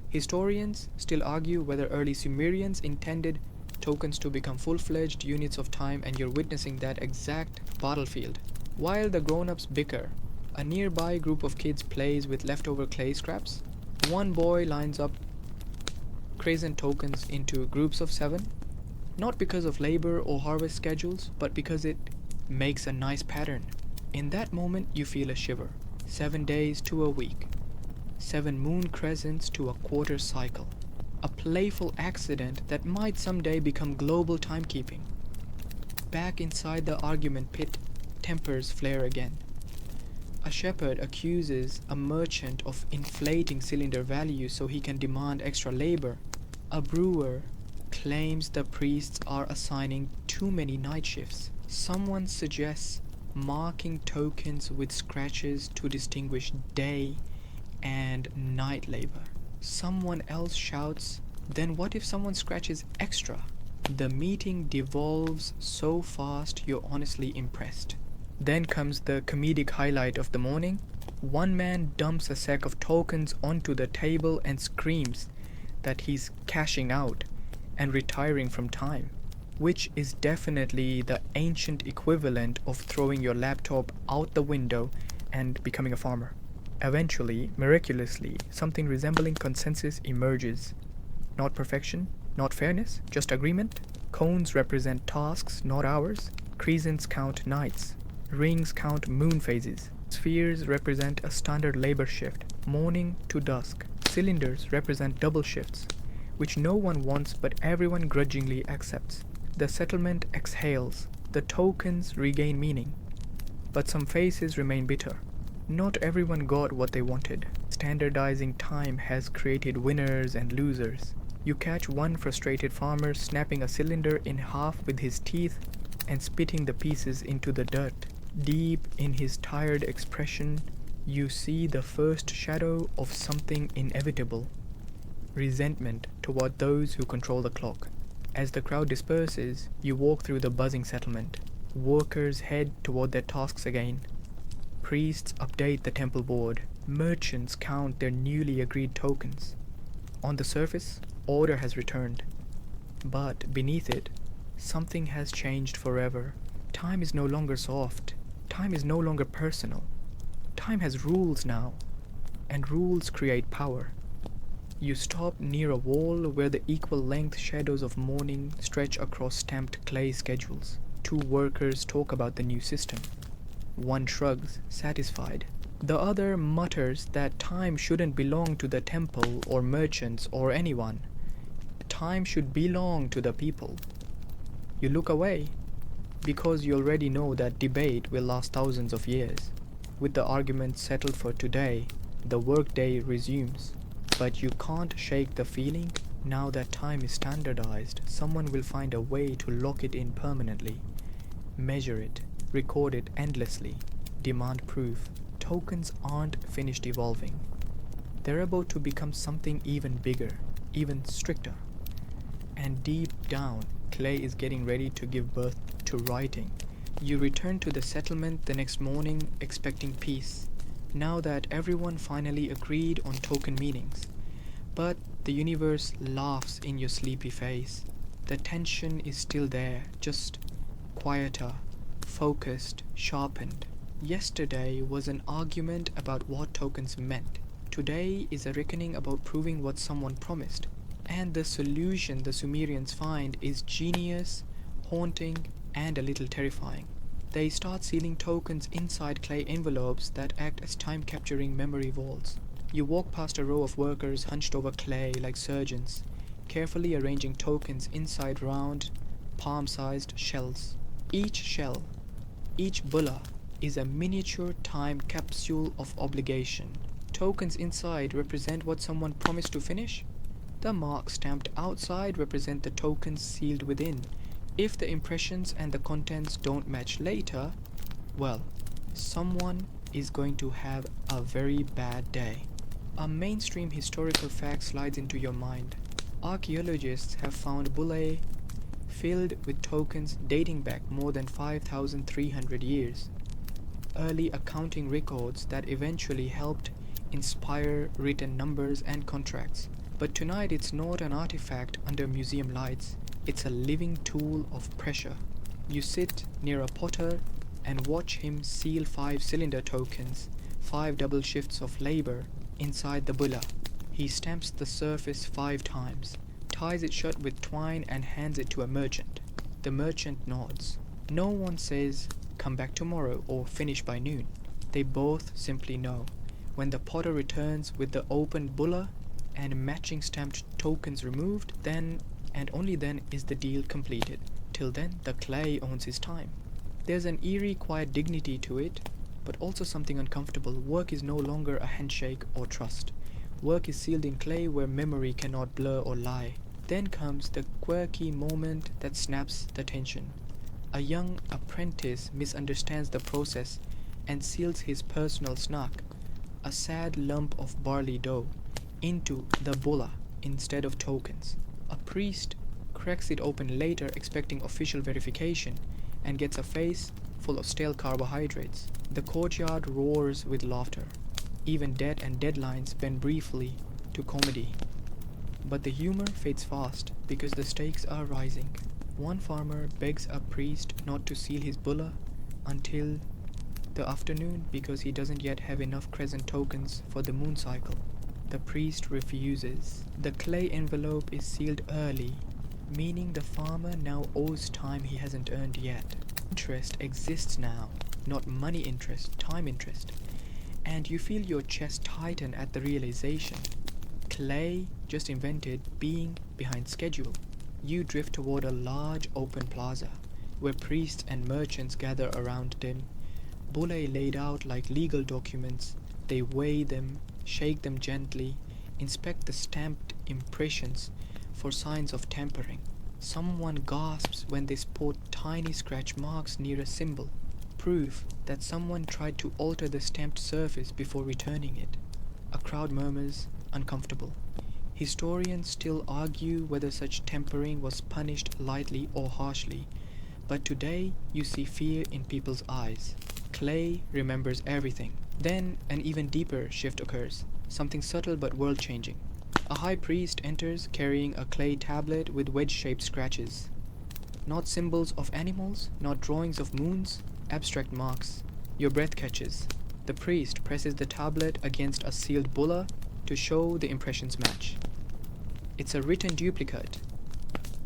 Historians still argue whether early Sumerians intended tokens to become full-fledged units of time, and you're witnessing that exact battlefield. While the grown-ups bicker, a nearby group of kids plays with leftover clay scraps. One boy lines up crescent tokens into groups of 7, not because of labor or harvest schedules, but because it makes a nice pattern. In that moment, you feel a shiver. 7 days to a week. 7 moon crescents to a quarter cycle. A playful accident that might someday become global timekeeping. Back inside the argument pit, tempers flare again. A shepherd accuses a merchant of inflating cylinder value so he can demand extra labor. A brewer claims the priests are assigning too many night shifts. Someone suggests marking tokens with scratches to distinguish day and night labor. Someone else shouts, then what if someone scratches extra? The meeting devolves so fast you're honestly impressed. Then comes the comedic highlight of the morning. One man dumps a sack of tokens onto the table and screams that he's cashing out and retiring from time, which is definitely the ancient equivalent of throwing your laptop out the window and becoming a farmer. Eventually, miraculously, something resembling consensus emerges. Not perfection, not fairness, just agreement. Cones represent tasks, not hours. Crescents count nights. Rings count moon phases. Spheres represent a standard labor shift, morning to dusk. Cylinders represent double shifts, which no one wants but everyone grudgingly accepts. The settlement exhales. The tokens regain meaning. But some faces remain bitter. Not everyone got what they wanted. Standardizing time has created winners and losers. You catch one frustrated farmer snapping a cylinder in half with his teeth and spitting the pieces into the dirt. Deep in his tired expression, you see the first shadow of something inevitable: resentment toward those who control the clock. As the crowd disperses, you walk through the buzzing settlement. Workers head toward their tasks again. Priests update the temple board. Merchants count their newly agreed tokens. On the surface, order has returned. But beneath it, something has changed forever. Time is no longer soft. Time is no longer personal. Time has rules now, and rules create power. You stop near a wall where the equal-length shadows of morning stretch across stamped clay schedules. 2 workers talk about the new system. One shrugs, satisfied. The other mutters that time shouldn't belong to the temple or merchants or anyone. Time should belong to the people. You look away, because you already know that debate will last thousands of years. With the argument settled for today, the workday resumes. But you can't shake the feeling. Now that time is standardized, someone will find a way to lock it in permanently. Measure it, record it endlessly, demand proof. Tokens aren't finished evolving. They're about to become something even bigger, even stricter. And deep down, clay is getting ready to give birth to writing. You return to the settlement the next morning expecting peace, now that everyone finally agreed on token meanings. But the universe laughs in your sleepy face. The tension is still there, just quieter, focused, sharpened. Yesterday was an argument about what tokens meant. Today is a reckoning about proving what someone promised. And the solution the Sumerians find is genius, haunting, and a little terrifying. They start sealing tokens inside clay envelopes that act as time-capturing memory vaults. You walk past a row of workers hunched over clay like surgeons, carefully arranging tokens inside round, palm-sized shells. Each shell, each bulla, is a miniature time capsule of obligation. Tokens inside represent what someone promised to finish. The marks stamped outside represent the tokens sealed within. If the impressions and the contents don't match later, well, someone is going to have a very bad day. A mainstream historical fact slides into your mind. Archaeologists have found bullae filled with tokens dating back more than 5,300 years. Early accounting records that eventually helped inspire written numbers and contracts. But tonight it's not an artifact under museum lights, it's a living tool of pressure. You sit near a potter and watch him seal 5 cylinder tokens, 5 double shifts of labor inside the bulla. He stamps the surface 5 times, ties it shut with twine and hands it to a merchant. The merchant nods. No one says, "Come back tomorrow" or "Finish by noon." They both simply know. When the potter returns with the opened bulla and matching stamped tokens removed, then and only then is the deal completed. Till then, the clay owns his time. There's an eerie, quiet dignity to it, but also something uncomfortable. Work is no longer a handshake or trust. Work is sealed in clay where memory cannot blur or lie. Then comes the quirky moment that snaps the tension. A young apprentice misunderstands the process and seals his personal snack, a sad lump of barley dough, into the bulla instead of tokens. A priest cracks it open later expecting official verification and gets a face full of stale carbohydrates. The courtyard roars with laughter. Even debt and deadlines bend briefly to comedy. But the humor fades fast because the stakes are rising. One farmer begs a priest not to seal his bulla until the afternoon because he doesn't yet have enough crescent tokens for the moon cycle. The priest refuses. The clay envelope is sealed early, meaning the farmer now owes time he hasn't earned yet. Interest exists now, not money interest, time interest. And you feel your chest tighten at the realization. Clay just invented being behind schedule. You drift toward a large open plaza, where priests and merchants gather around them. Bullae laid out like legal documents. They weigh them, shake them gently, inspect the stamped impressions for signs of tampering. Someone gasps when they spot tiny scratch marks near a symbol, proof that someone tried to alter the stamped surface before returning it. A crowd murmurs, uncomfortable. Historians still argue whether such tampering was punished lightly or harshly, but today you see fear in people's eyes. Clay remembers everything. Then an even deeper shift occurs, something subtle but world-changing. A high priest enters carrying a clay tablet with wedge-shaped scratches. Not symbols of animals, not drawings of moons, abstract marks. Your breath catches. The priest presses the tablet against a sealed bulla to show the impressions match. It's a written duplicate,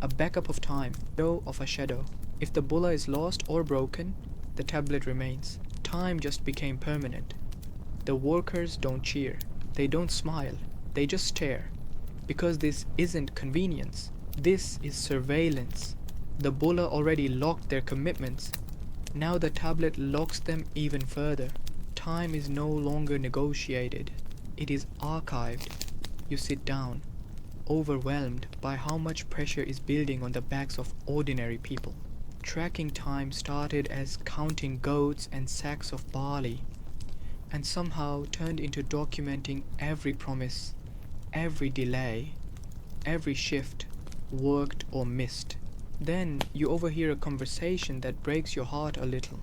a backup of time, shadow of a shadow. If the bulla is lost or broken, the tablet remains. Time just became permanent. The workers don't cheer. They don't smile. They just stare. Because this isn't convenience. This is surveillance. The bulla already locked their commitments. Now the tablet locks them even further. Time is no longer negotiated. It is archived. You sit down, overwhelmed by how much pressure is building on the backs of ordinary people. Tracking time started as counting goats and sacks of barley, and somehow turned into documenting every promise, every delay, every shift, worked or missed. Then you overhear a conversation that breaks your heart a little.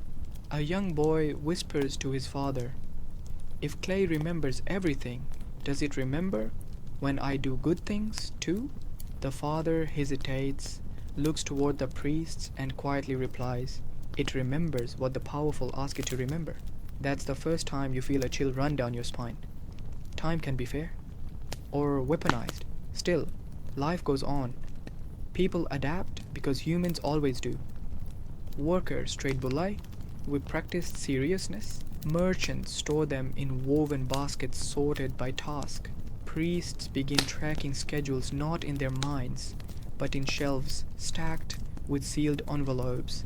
A young boy whispers to his father, "If clay remembers everything, does it remember when I do good things too?" The father hesitates, looks toward the priests and quietly replies, "It remembers what the powerful ask it to remember." That's the first time you feel a chill run down your spine. Time can be fair, or weaponized. Still, life goes on. People adapt because humans always do. Workers trade bullae with practiced seriousness. Merchants store them in woven baskets sorted by task. Priests begin tracking schedules not in their minds, but in shelves stacked with sealed envelopes,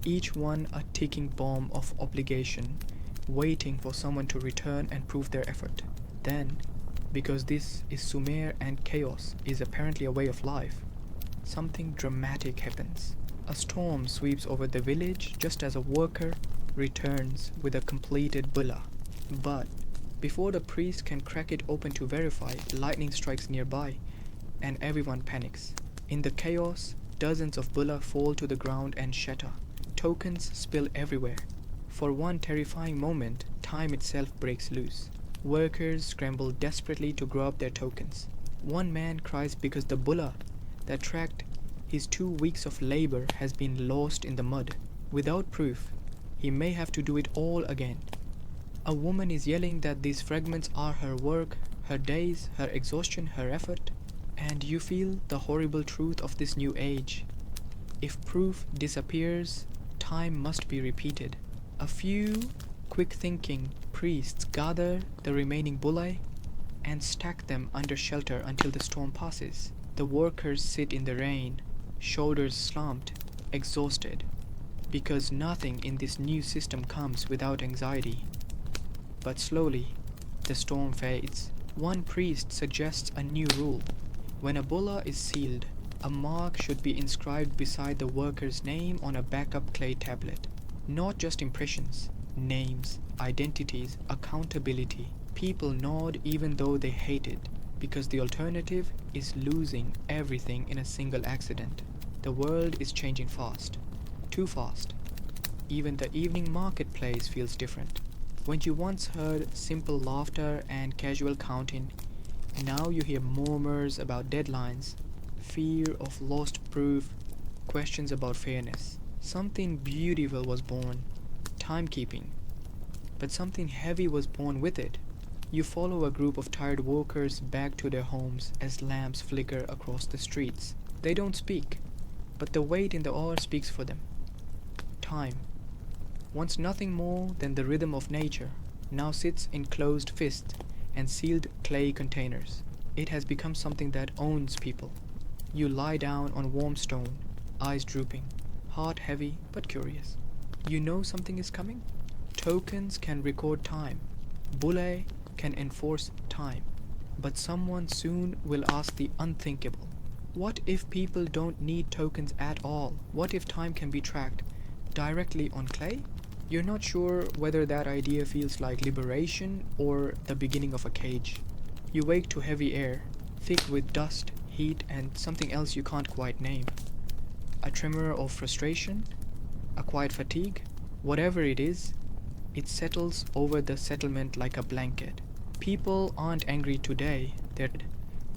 each one a ticking bomb of obligation, waiting for someone to return and prove their effort. Then, because this is Sumer and chaos is apparently a way of life, something dramatic happens. A storm sweeps over the village just as a worker returns with a completed bulla. But before the priest can crack it open to verify, lightning strikes nearby, and everyone panics. In the chaos, Dozens of bulla fall to the ground and shatter. Tokens spill everywhere. For one terrifying moment, time itself breaks loose. Workers scramble desperately to grab their tokens. One man cries because the bulla that tracked his 2 weeks of labor has been lost in the mud. Without proof, he may have to do it all again. A woman is yelling that these fragments are her work, her days, her exhaustion, her effort. And you feel the horrible truth of this new age. If proof disappears, time must be repeated. A few quick-thinking priests gather the remaining bullae and stack them under shelter until the storm passes. The workers sit in the rain, shoulders slumped, exhausted, because nothing in this new system comes without anxiety. But slowly, the storm fades. One priest suggests a new rule. When a bulla is sealed, a mark should be inscribed beside the worker's name on a backup clay tablet. Not just impressions, names, identities, accountability. People nod even though they hate it, because the alternative is losing everything in a single accident. The world is changing fast. Too fast. Even the evening marketplace feels different. When you once heard simple laughter and casual counting, now you hear murmurs about deadlines, fear of lost proof, questions about fairness. Something beautiful was born, timekeeping, but something heavy was born with it. You follow a group of tired workers back to their homes as lamps flicker across the streets. They don't speak, but the weight in the air speaks for them. Time, once nothing more than the rhythm of nature, now sits in closed fists and sealed clay containers. It has become something that owns people. You lie down on warm stone, eyes drooping, heart heavy but curious. You know something is coming? Tokens can record time. Bullae can enforce time. But someone soon will ask the unthinkable. What if people don't need tokens at all? What if time can be tracked directly on clay? You're not sure whether that idea feels like liberation or the beginning of a cage. You wake to heavy air, thick with dust, heat, and something else you can't quite name. A tremor of frustration, a quiet fatigue, whatever it is, it settles over the settlement like a blanket. People aren't angry today. They're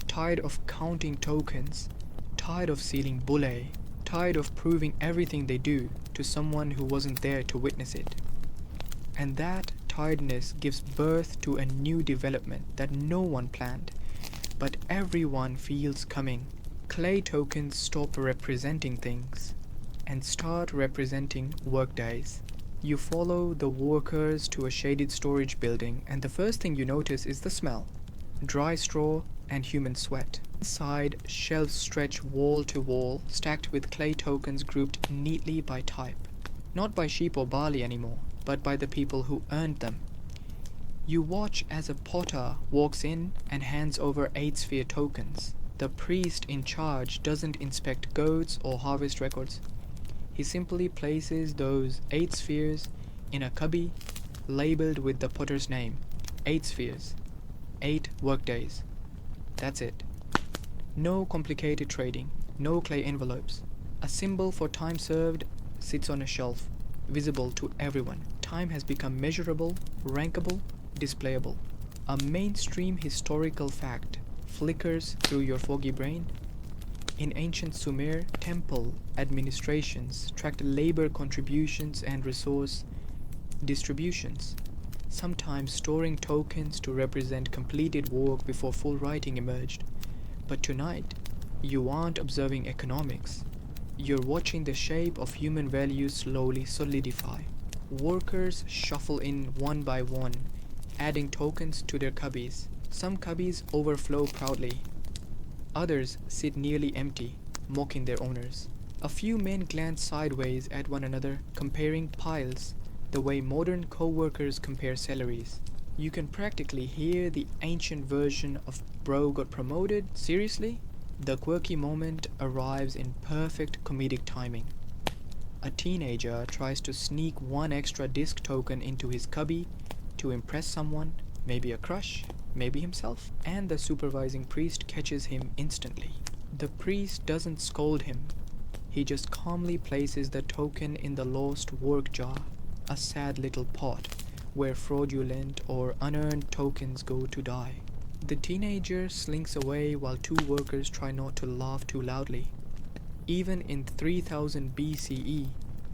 tired of counting tokens, tired of sealing bullae, tired of proving everything they do to someone who wasn't there to witness it. And that tiredness gives birth to a new development that no one planned, but everyone feels coming. Clay tokens stop representing things and start representing workdays. You follow the workers to a shaded storage building, and the first thing you notice is the smell. Dry straw and human sweat. Inside, shelves stretch wall to wall, stacked with clay tokens grouped neatly by type. Not by sheep or barley anymore, but by the people who earned them. You watch as a potter walks in and hands over 8-sphere tokens. The priest in charge doesn't inspect goats or harvest records. He simply places those 8 spheres in a cubby labeled with the potter's name. 8 spheres. 8 workdays. That's it. No complicated trading. No clay envelopes. A symbol for time served sits on a shelf, visible to everyone. Time has become measurable, rankable, displayable. A mainstream historical fact flickers through your foggy brain. In ancient Sumer, temple administrations tracked labor contributions and resource distributions, sometimes storing tokens to represent completed work before full writing emerged. But tonight, you aren't observing economics. You're watching the shape of human values slowly solidify. Workers shuffle in one by one, adding tokens to their cubbies. Some cubbies overflow proudly. Others sit nearly empty, mocking their owners. A few men glance sideways at one another, comparing piles, the way modern co-workers compare salaries. You can practically hear the ancient version of "bro got promoted, seriously?" The quirky moment arrives in perfect comedic timing. A teenager tries to sneak one extra disc token into his cubby to impress someone, maybe a crush, maybe himself, and the supervising priest catches him instantly. The priest doesn't scold him. He just calmly places the token in the lost work jar, a sad little pot where fraudulent or unearned tokens go to die. The teenager slinks away while two workers try not to laugh too loudly. Even in 3000 BCE,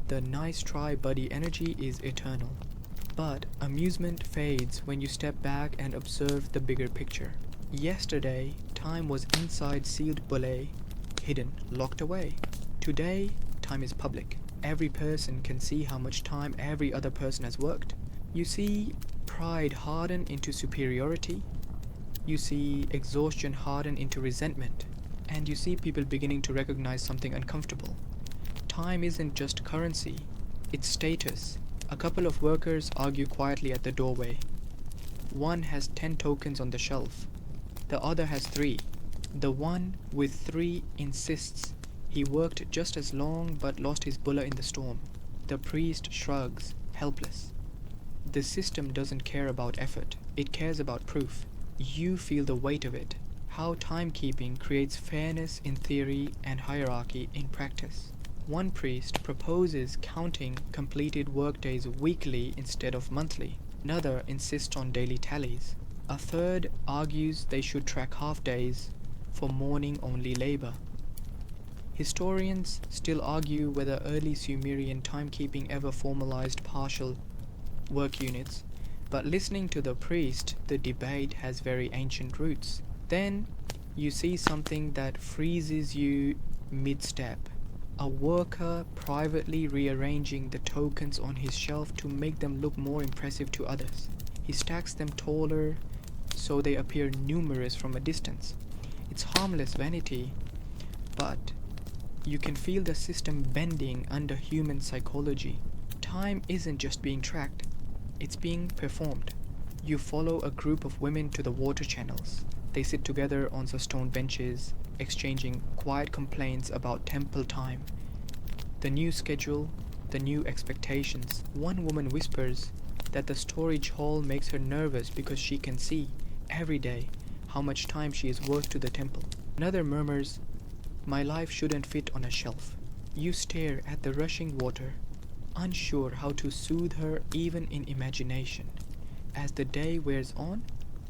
the nice try buddy energy is eternal. But amusement fades when you step back and observe the bigger picture. Yesterday, time was inside sealed bulle, hidden, locked away. Today, time is public. Every person can see how much time every other person has worked. You see pride harden into superiority. You see exhaustion harden into resentment. And you see people beginning to recognize something uncomfortable. Time isn't just currency, it's status. A couple of workers argue quietly at the doorway. One has 10 tokens on the shelf. The other has 3. The one with 3 insists he worked just as long but lost his bulla in the storm. The priest shrugs, helpless. The system doesn't care about effort, it cares about proof. You feel the weight of it. How timekeeping creates fairness in theory and hierarchy in practice. One priest proposes counting completed workdays weekly instead of monthly. Another insists on daily tallies. A third argues they should track half days for morning-only labor. Historians still argue whether early Sumerian timekeeping ever formalized partial work units, but listening to the priest, the debate has very ancient roots. Then you see something that freezes you mid-step. A worker privately rearranging the tokens on his shelf to make them look more impressive to others. He stacks them taller so they appear numerous from a distance. It's harmless vanity, but you can feel the system bending under human psychology. Time isn't just being tracked, it's being performed. You follow a group of women to the water channels. They sit together on the stone benches, exchanging quiet complaints about temple time, the new schedule, the new expectations. One woman whispers that the storage hall makes her nervous because she can see, every day, how much time she is worth to the temple. Another murmurs, "My life shouldn't fit on a shelf." You stare at the rushing water, unsure how to soothe her even in imagination. As the day wears on,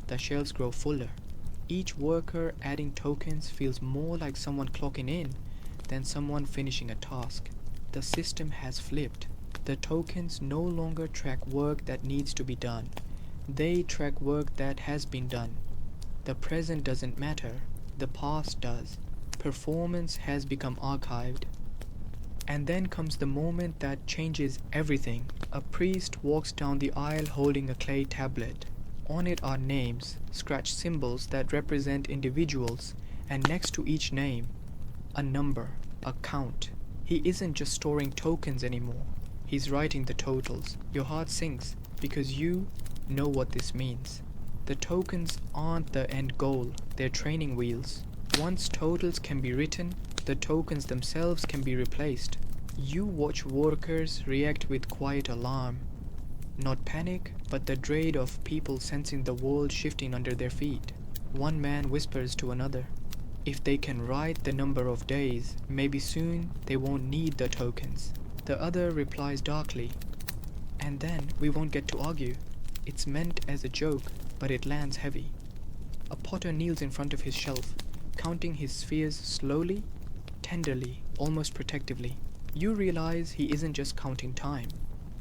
the shelves grow fuller. Each worker adding tokens feels more like someone clocking in than someone finishing a task. The system has flipped. The tokens no longer track work that needs to be done. They track work that has been done. The present doesn't matter, the past does. Performance has become archived. And then comes the moment that changes everything. A priest walks down the aisle holding a clay tablet. On it are names, scratched symbols that represent individuals, and next to each name, a number, a count. He isn't just storing tokens anymore. He's writing the totals. Your heart sinks because you know what this means. The tokens aren't the end goal, they're training wheels. Once totals can be written, the tokens themselves can be replaced. You watch workers react with quiet alarm. Not panic, but the dread of people sensing the world shifting under their feet. One man whispers to another, "If they can write the number of days, maybe soon they won't need the tokens." The other replies darkly, "And then we won't get to argue." It's meant as a joke, but it lands heavy. A potter kneels in front of his shelf, counting his spheres slowly, tenderly, almost protectively. You realize he isn't just counting time.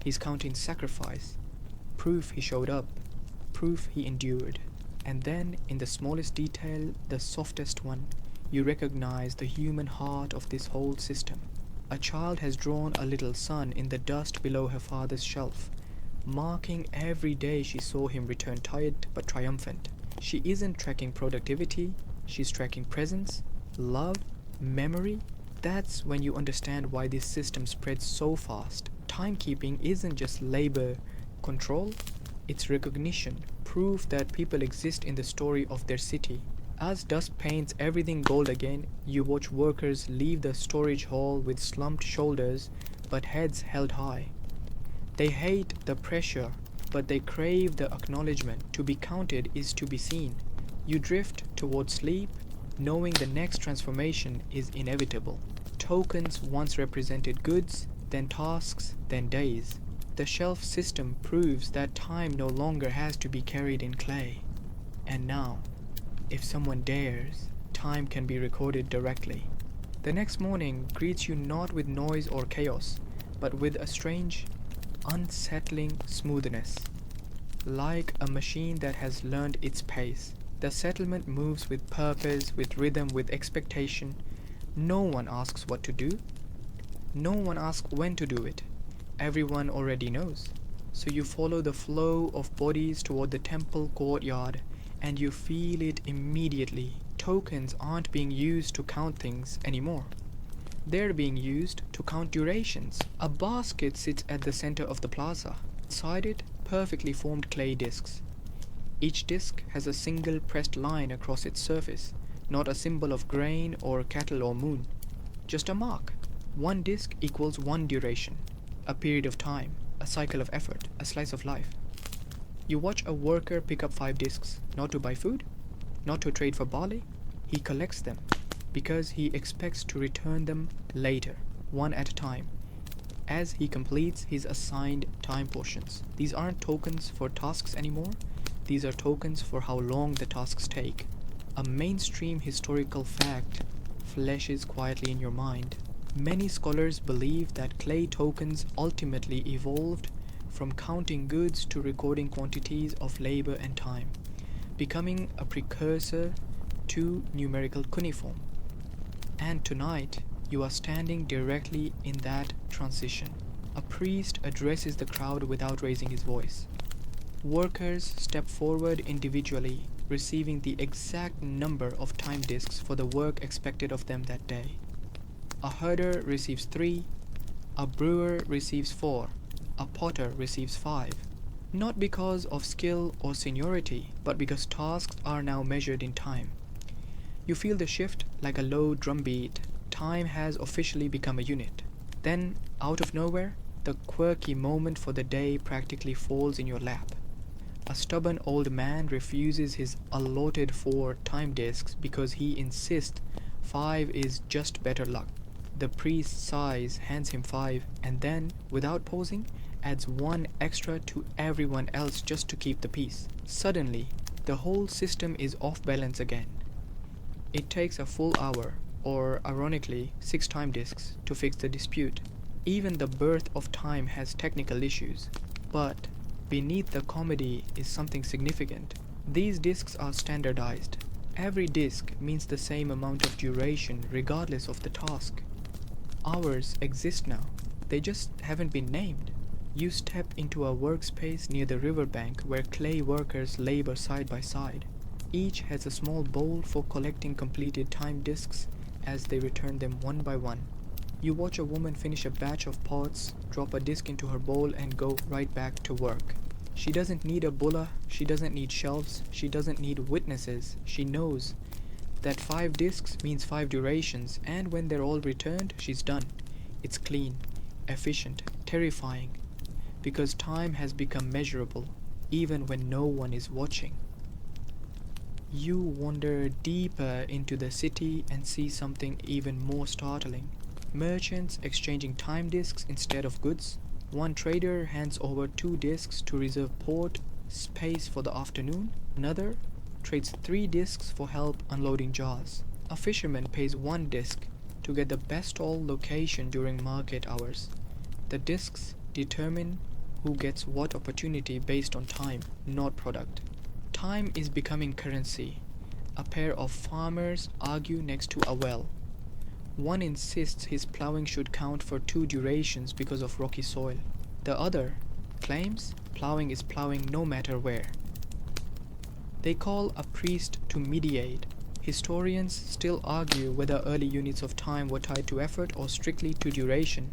He's counting sacrifice, proof he showed up, proof he endured. And then, in the smallest detail, the softest one, you recognize the human heart of this whole system. A child has drawn a little sun in the dust below her father's shelf, marking every day she saw him return tired but triumphant. She isn't tracking productivity, she's tracking presence, love, memory. That's when you understand why this system spreads so fast. Timekeeping isn't just labor control, it's recognition, proof that people exist in the story of their city. As dusk paints everything gold again, you watch workers leave the storage hall with slumped shoulders but heads held high. They hate the pressure, but they crave the acknowledgement. To be counted is to be seen. You drift towards sleep, knowing the next transformation is inevitable. Tokens once represented goods, then tasks, then days. The shelf system proves that time no longer has to be carried in clay. And now, if someone dares, time can be recorded directly. The next morning greets you not with noise or chaos, but with a strange, unsettling smoothness. Like a machine that has learned its pace, the settlement moves with purpose, with rhythm, with expectation. No one asks what to do. No one asks when to do it. Everyone already knows. So you follow the flow of bodies toward the temple courtyard, and you feel it immediately. Tokens aren't being used to count things anymore. They're being used to count durations. A basket sits at the center of the plaza. Inside it, perfectly formed clay discs. Each disc has a single pressed line across its surface, not a symbol of grain or cattle or moon. Just a mark. One disc equals one duration, a period of time, a cycle of effort, a slice of life. You watch a worker pick up 5 discs, not to buy food, not to trade for barley. He collects them because he expects to return them later, one at a time, as he completes his assigned time portions. These aren't tokens for tasks anymore. These are tokens for how long the tasks take. A mainstream historical fact flashes quietly in your mind. Many scholars believe that clay tokens ultimately evolved from counting goods to recording quantities of labor and time, becoming a precursor to numerical cuneiform. And tonight, you are standing directly in that transition. A priest addresses the crowd without raising his voice. Workers step forward individually, receiving the exact number of time discs for the work expected of them that day. A herder receives 3, a brewer receives 4, a potter receives 5. Not because of skill or seniority, but because tasks are now measured in time. You feel the shift like a low drumbeat. Time has officially become a unit. Then, out of nowhere, the quirky moment for the day practically falls in your lap. A stubborn old man refuses his allotted 4 time discs because he insists 5 is just better luck. The priest sighs, hands him 5, and then, without pausing, adds 1 extra to everyone else just to keep the peace. Suddenly, the whole system is off balance again. It takes a full hour, or ironically, 6 time discs, to fix the dispute. Even the birth of time has technical issues. But beneath the comedy is something significant. These discs are standardized. Every disc means the same amount of duration regardless of the task. Hours exist now. They just haven't been named. You step into a workspace near the riverbank where clay workers labor side by side. Each has a small bowl for collecting completed time discs as they return them one by one. You watch a woman finish a batch of pots, drop a disc into her bowl, and go right back to work. She doesn't need a bulla, she doesn't need shelves, she doesn't need witnesses. She knows that 5 discs means 5 durations, and when they're all returned, she's done. It's clean, efficient, terrifying, because time has become measurable, even when no one is watching. You wander deeper into the city and see something even more startling. Merchants exchanging time discs instead of goods. One trader hands over 2 discs to reserve port space for the afternoon. Another trades 3 discs for help unloading jars. A fisherman pays 1 disc to get the best stall location during market hours. The discs determine who gets what opportunity based on time, not product. Time is becoming currency. A pair of farmers argue next to a well. One insists his plowing should count for 2 durations because of rocky soil. The other claims plowing is plowing no matter where. They call a priest to mediate. Historians still argue whether early units of time were tied to effort or strictly to duration,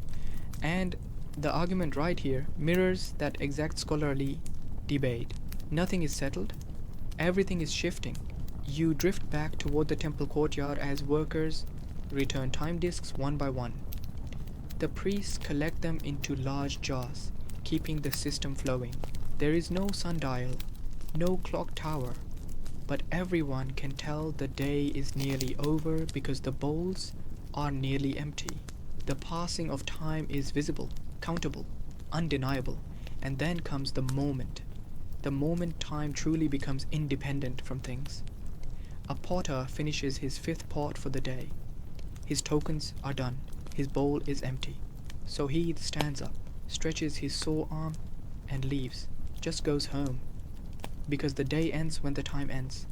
and the argument right here mirrors that exact scholarly debate. Nothing is settled. Everything is shifting. You drift back toward the temple courtyard as workers return time discs one by one. The priests collect them into large jars, keeping the system flowing. There is no sundial, no clock tower, but everyone can tell the day is nearly over because the bowls are nearly empty. The passing of time is visible, countable, undeniable, and then comes the moment time truly becomes independent from things. A potter finishes his fifth pot for the day. His tokens are done. His bowl is empty. So he stands up, stretches his sore arm, and leaves. Just goes home. Because the day ends when the time ends.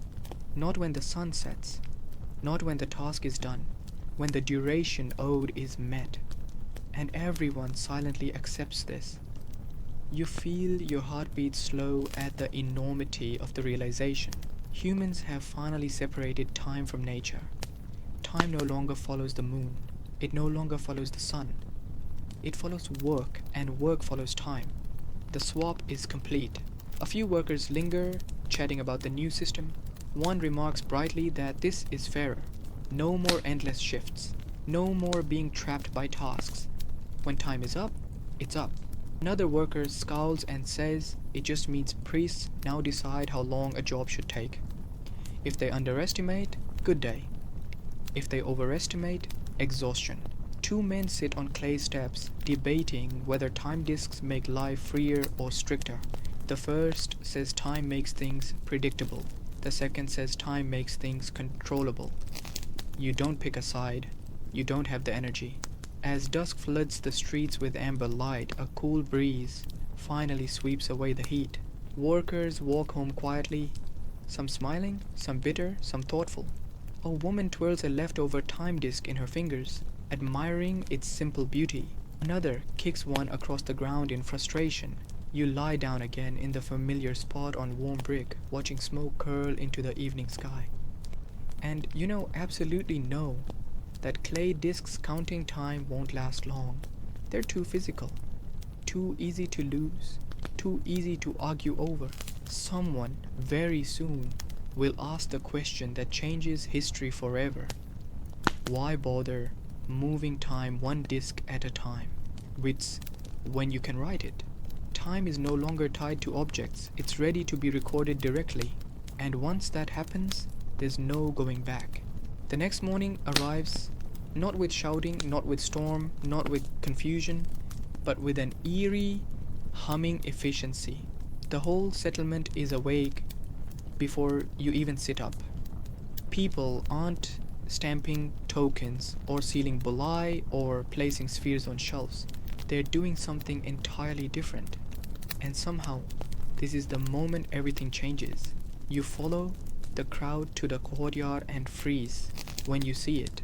Not when the sun sets. Not when the task is done. When the duration owed is met. And everyone silently accepts this. You feel your heartbeat slow at the enormity of the realization. Humans have finally separated time from nature. Time no longer follows the moon. It no longer follows the sun. It follows work, and work follows time. The swap is complete. A few workers linger, chatting about the new system. One remarks brightly that this is fairer. No more endless shifts. No more being trapped by tasks. When time is up, it's up. Another worker scowls and says it just means priests now decide how long a job should take. If they underestimate, good day. If they overestimate, exhaustion. Two men sit on clay steps, debating whether time discs make life freer or stricter. The first says time makes things predictable. The second says time makes things controllable. You don't pick a side. You don't have the energy. As dusk floods the streets with amber light, a cool breeze finally sweeps away the heat. Workers walk home quietly, some smiling, some bitter, some thoughtful. A woman twirls a leftover time disk in her fingers, admiring its simple beauty. Another kicks one across the ground in frustration. You lie down again in the familiar spot on warm brick, watching smoke curl into the evening sky. And you absolutely know that clay discs counting time won't last long. They're too physical, too easy to lose, too easy to argue over. Someone, very soon, will ask the question that changes history forever. Why bother moving time one disc at a time? When you can write it. Time is no longer tied to objects. It's ready to be recorded directly. And once that happens, there's no going back. The next morning arrives, not with shouting, not with storm, not with confusion, but with an eerie, humming efficiency. The whole settlement is awake before you even sit up. People aren't stamping tokens or sealing bulai or placing spheres on shelves. They're doing something entirely different. And somehow, this is the moment everything changes. You follow the crowd to the courtyard and freeze when you see it.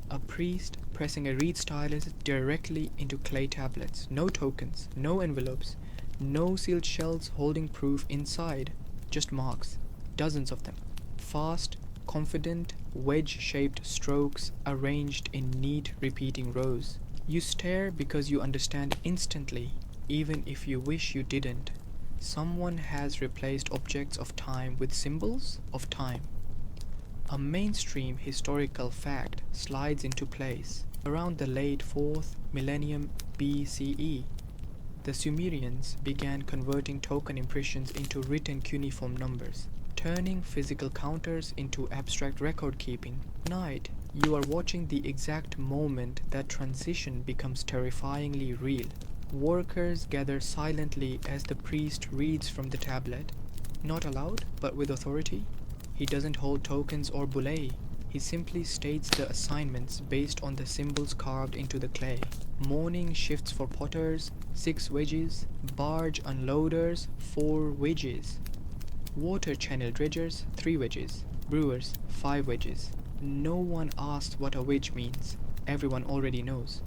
A priest pressing a reed stylus directly into clay tablets. No tokens, no envelopes, no sealed shells holding proof inside. Just marks, dozens of them. Fast, confident, wedge-shaped strokes arranged in neat, repeating rows. You stare because you understand instantly, even if you wish you didn't. Someone has replaced objects of time with symbols of time. A mainstream historical fact slides into place. Around the late 4th millennium BCE, the Sumerians began converting token impressions into written cuneiform numbers, turning physical counters into abstract record keeping. Tonight, you are watching the exact moment that transition becomes terrifyingly real. Workers gather silently as the priest reads from the tablet. Not aloud, but with authority. He doesn't hold tokens or bulay. He simply states the assignments based on the symbols carved into the clay. Morning shifts for potters, 6 wedges. Barge unloaders, 4 wedges. Water channel dredgers, 3 wedges. Brewers, 5 wedges. No one asks what a wedge means. Everyone already knows.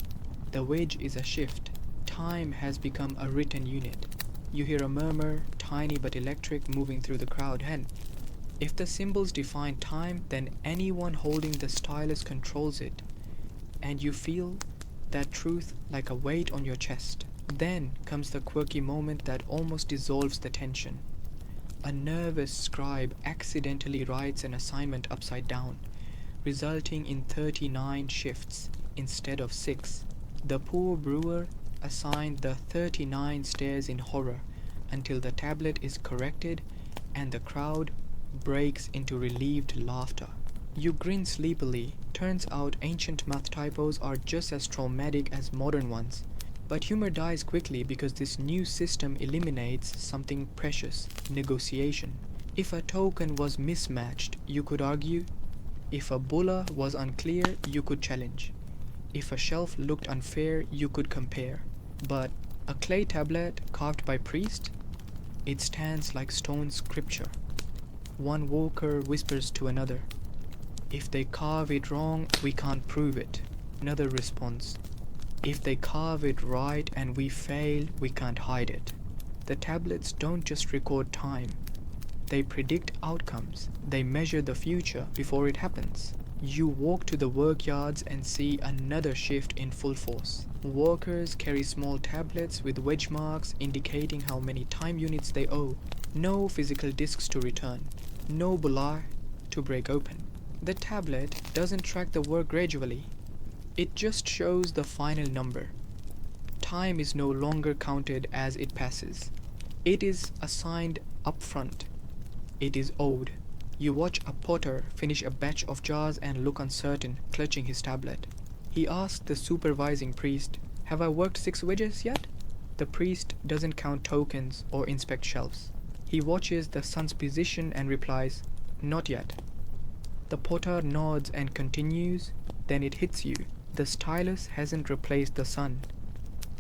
The wedge is a shift. Time has become a written unit. You hear a murmur, tiny but electric, moving through the crowd. And if the symbols define time, then anyone holding the stylus controls it. And you feel that truth like a weight on your chest. Then comes the quirky moment that almost dissolves the tension. A nervous scribe accidentally writes an assignment upside down, resulting in 39 shifts instead of 6. The poor brewer assigned the 39 stares in horror until the tablet is corrected and the crowd breaks into relieved laughter. You grin sleepily Turns out ancient math typos are just as traumatic as modern ones. But humor dies quickly because this new system eliminates something precious: negotiation. If a token was mismatched, you could argue. If a bulla was unclear, you could challenge. If a shelf looked unfair, you could compare. But a clay tablet carved by priest? It stands like stone scripture. One worker whispers to another, "If they carve it wrong, we can't prove it." Another responds, "If they carve it right and we fail, we can't hide it." The tablets don't just record time. They predict outcomes. They measure the future before it happens. You walk to the workyards and see another shift in full force. Workers carry small tablets with wedge marks indicating how many time units they owe. No physical discs to return. No bulla to break open. The tablet doesn't track the work gradually. It just shows the final number. Time is no longer counted as it passes. It is assigned upfront. It is owed. You watch a potter finish a batch of jars and look uncertain, clutching his tablet. He asks the supervising priest, "Have I worked 6 wedges yet?" The priest doesn't count tokens or inspect shelves. He watches the sun's position and replies, "Not yet." The potter nods and continues. Then it hits you. The stylus hasn't replaced the sun.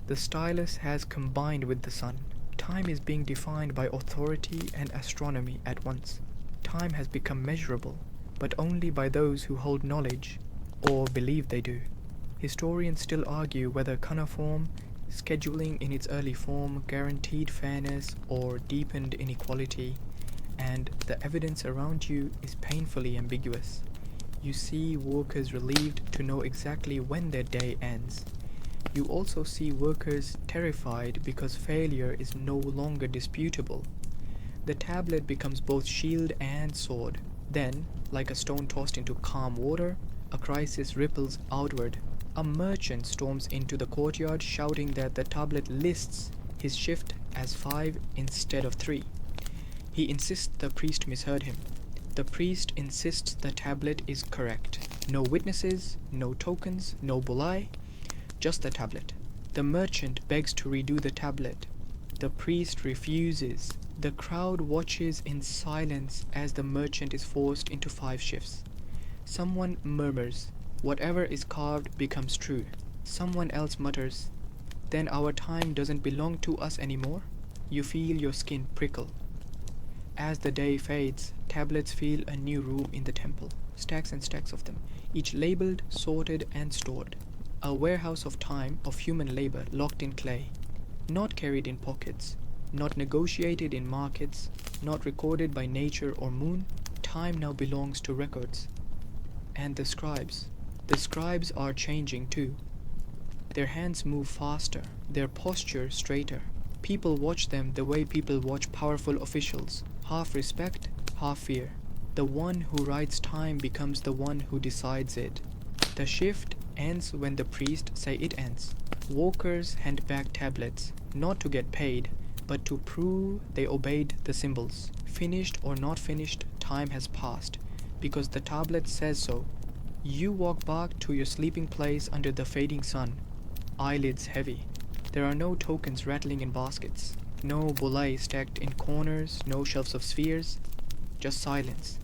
The stylus has combined with the sun. Time is being defined by authority and astronomy at once. Time has become measurable, but only by those who hold knowledge, or believe they do. Historians still argue whether cuneiform scheduling in its early form guaranteed fairness or deepened inequality, and the evidence around you is painfully ambiguous. You see workers relieved to know exactly when their day ends. You also see workers terrified because failure is no longer disputable. The tablet becomes both shield and sword. Then, like a stone tossed into calm water, a crisis ripples outward. A merchant storms into the courtyard shouting that the tablet lists his shift as 5 instead of 3. He insists the priest misheard him. The priest insists the tablet is correct. No witnesses, no tokens, no bullae, just the tablet. The merchant begs to redo the tablet. The priest refuses. The crowd watches in silence as the merchant is forced into 5 shifts. Someone murmurs, "Whatever is carved becomes true." Someone else mutters, "Then our time doesn't belong to us anymore." You feel your skin prickle. As the day fades, tablets fill a new room in the temple, stacks and stacks of them, each labeled, sorted, and stored. A warehouse of time, of human labor locked in clay, not carried in pockets, not negotiated in markets, not recorded by nature or moon. Time now belongs to records. And the scribes. The scribes are changing too. Their hands move faster, their posture straighter. People watch them the way people watch powerful officials, half respect, half fear. The one who writes time becomes the one who decides it. The shift ends when the priest say it ends. Workers hand back tablets, not to get paid, but to prove they obeyed the symbols. Finished or not finished, time has passed, because the tablet says so. You walk back to your sleeping place under the fading sun, eyelids heavy. There are no tokens rattling in baskets, no bullae stacked in corners, no shelves of spheres, just silence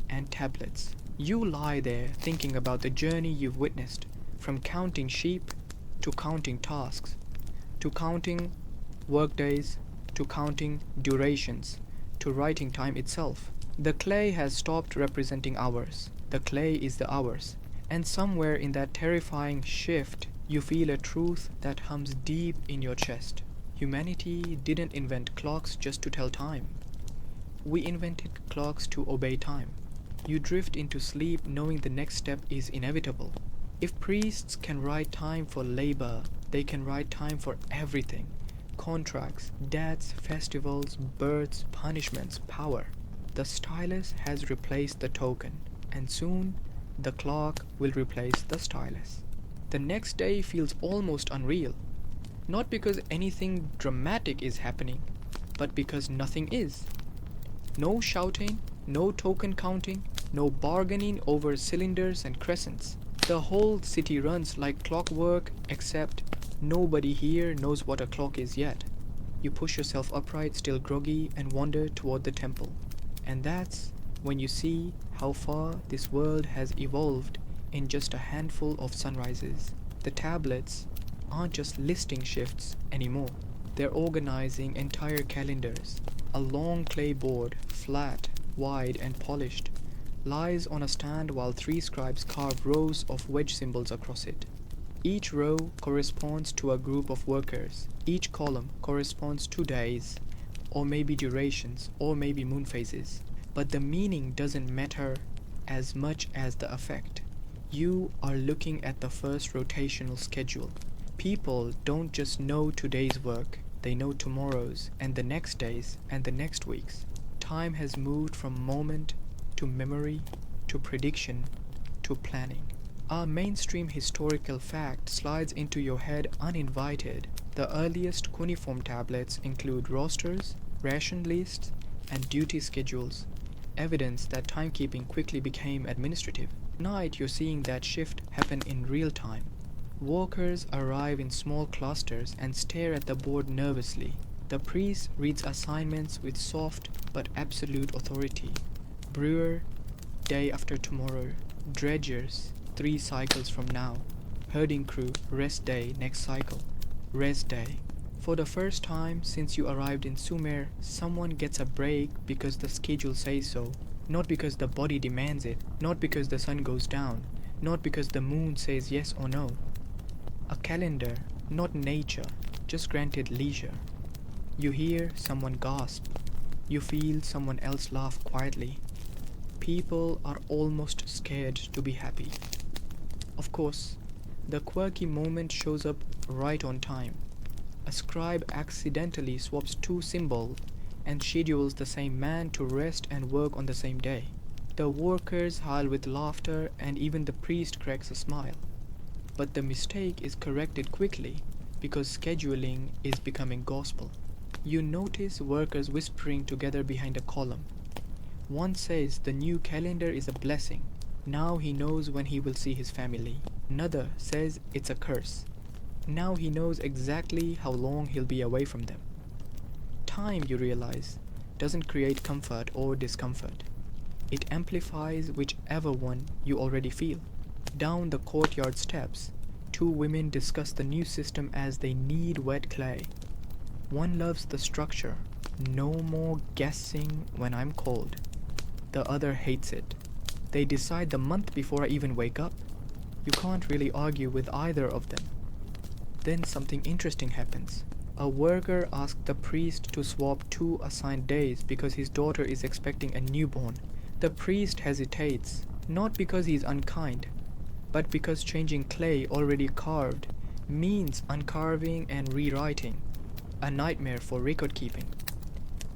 and tablets. You lie there thinking about the journey you've witnessed, from counting sheep to counting tasks, to counting workdays, to counting durations, to writing time itself. The clay has stopped representing hours. The clay is the hours. And somewhere in that terrifying shift, you feel a truth that hums deep in your chest. Humanity didn't invent clocks just to tell time. We invented clocks to obey time. You drift into sleep knowing the next step is inevitable. If priests can write time for labor, they can write time for everything. Contracts, debts, festivals, births, punishments, power. The stylus has replaced the token, and soon the clock will replace the stylus. The next day feels almost unreal, not because anything dramatic is happening, but because nothing is. No shouting, no token counting, No bargaining over cylinders and crescents. The whole city runs like clockwork, except nobody here knows what a clock is yet. You push yourself upright, still groggy, and wander toward the temple. And that's when you see how far this world has evolved in just a handful of sunrises. The tablets aren't just listing shifts anymore. They're organizing entire calendars. A long clay board, flat, wide, and polished, lies on a stand while 3 scribes carve rows of wedge symbols across it. Each row corresponds to a group of workers. Each column corresponds to days, or maybe durations, or maybe moon phases. But the meaning doesn't matter as much as the effect. You are looking at the first rotational schedule. People don't just know today's work, they know tomorrow's, and the next day's, and the next week's. Time has moved from moment to memory to prediction to planning. A mainstream historical fact slides into your head uninvited. The earliest cuneiform tablets include rosters, ration lists, and duty schedules, evidence that timekeeping quickly became administrative. Tonight you're seeing that shift happen in real time. Workers arrive in small clusters and stare at the board nervously. The priest reads assignments with soft but absolute authority. Brewer, day after tomorrow. Dredgers, 3 cycles from now. Herding crew, rest day, next cycle. Rest day. For the first time since you arrived in Sumer, someone gets a break because the schedule says so. Not because the body demands it. Not because the sun goes down. Not because the moon says yes or no. A calendar, not nature, just granted leisure. You hear someone gasp. You feel someone else laugh quietly. People are almost scared to be happy. Of course, the quirky moment shows up right on time. A scribe accidentally swaps 2 symbols and schedules the same man to rest and work on the same day. The workers howl with laughter and even the priest cracks a smile. But the mistake is corrected quickly because scheduling is becoming gospel. You notice workers whispering together behind a column. One says the new calendar is a blessing. Now he knows when he will see his family. Another says it's a curse. Now he knows exactly how long he'll be away from them. Time, you realize, doesn't create comfort or discomfort. It amplifies whichever one you already feel. Down the courtyard steps, 2 women discuss the new system as they knead wet clay. One loves the structure. No more guessing when I'm cold. The other hates it. They decide the month before I even wake up. You can't really argue with either of them. Then something interesting happens. A worker asks the priest to swap 2 assigned days because his daughter is expecting a newborn. The priest hesitates, not because he's unkind, but because changing clay already carved means uncarving and rewriting, a nightmare for record keeping.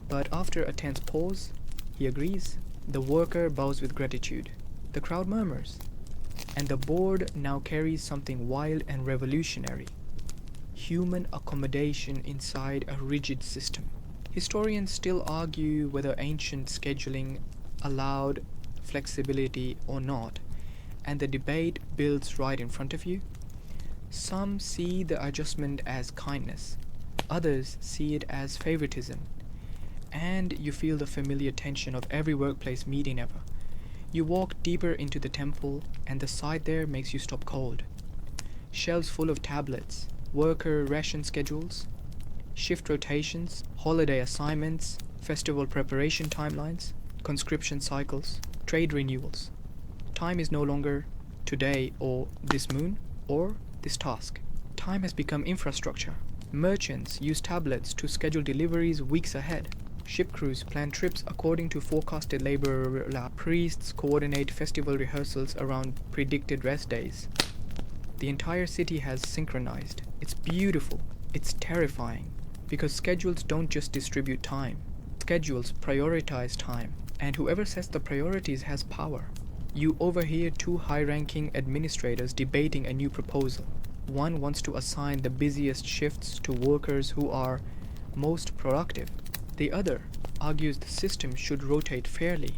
But after a tense pause, he agrees. The worker bows with gratitude. The crowd murmurs, and the board now carries something wild and revolutionary: human accommodation inside a rigid system. Historians still argue whether ancient scheduling allowed flexibility or not, and the debate builds right in front of you. Some see the adjustment as kindness, others see it as favoritism, and you feel the familiar tension of every workplace meeting ever. You walk deeper into the temple, and the sight there makes you stop cold. Shelves full of tablets, worker ration schedules, shift rotations, holiday assignments, festival preparation timelines, conscription cycles, trade renewals. Time is no longer today or this moon or this task. Time has become infrastructure. Merchants use tablets to schedule deliveries weeks ahead. Ship crews plan trips according to forecasted labor. Priests coordinate festival rehearsals around predicted rest days. The entire city has synchronized. It's beautiful. It's terrifying. Because schedules don't just distribute time. Schedules prioritize time. And whoever sets the priorities has power. You overhear 2 high-ranking administrators debating a new proposal. One wants to assign the busiest shifts to workers who are most productive. The other argues the system should rotate fairly.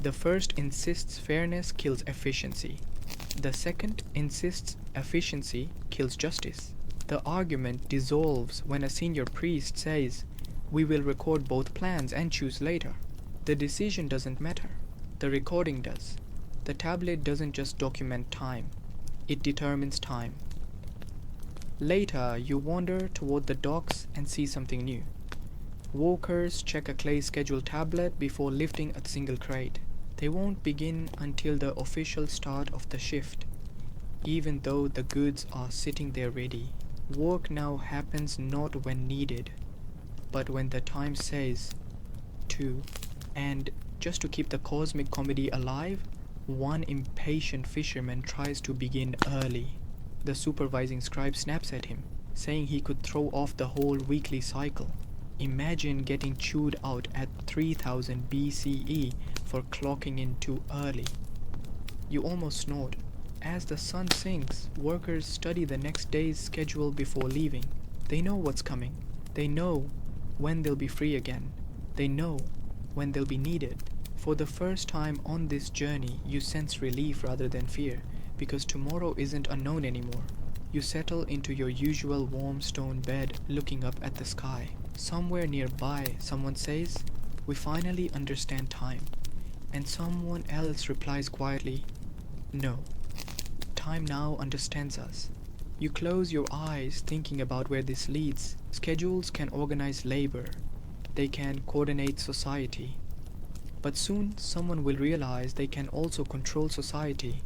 The first insists fairness kills efficiency. The second insists efficiency kills justice. The argument dissolves when a senior priest says, "We will record both plans and choose later." The decision doesn't matter. The recording does. The tablet doesn't just document time, it determines time. Later, you wander toward the docks and see something new. Workers check a clay schedule tablet before lifting a single crate. They won't begin until the official start of the shift, even though the goods are sitting there ready. Work now happens not when needed, but when the time says to. And just to keep the cosmic comedy alive, one impatient fisherman tries to begin early. The supervising scribe snaps at him, saying he could throw off the whole weekly cycle. Imagine getting chewed out at 3000 BCE for clocking in too early. You almost snort. As the sun sinks, workers study the next day's schedule before leaving. They know what's coming. They know when they'll be free again. They know when they'll be needed. For the first time on this journey, you sense relief rather than fear, because tomorrow isn't unknown anymore. You settle into your usual warm stone bed, looking up at the sky. Somewhere nearby, someone says, "We finally understand time." And someone else replies quietly, "No. Time now understands us." You close your eyes thinking about where this leads. Schedules can organize labor. They can coordinate society. But soon someone will realize they can also control society.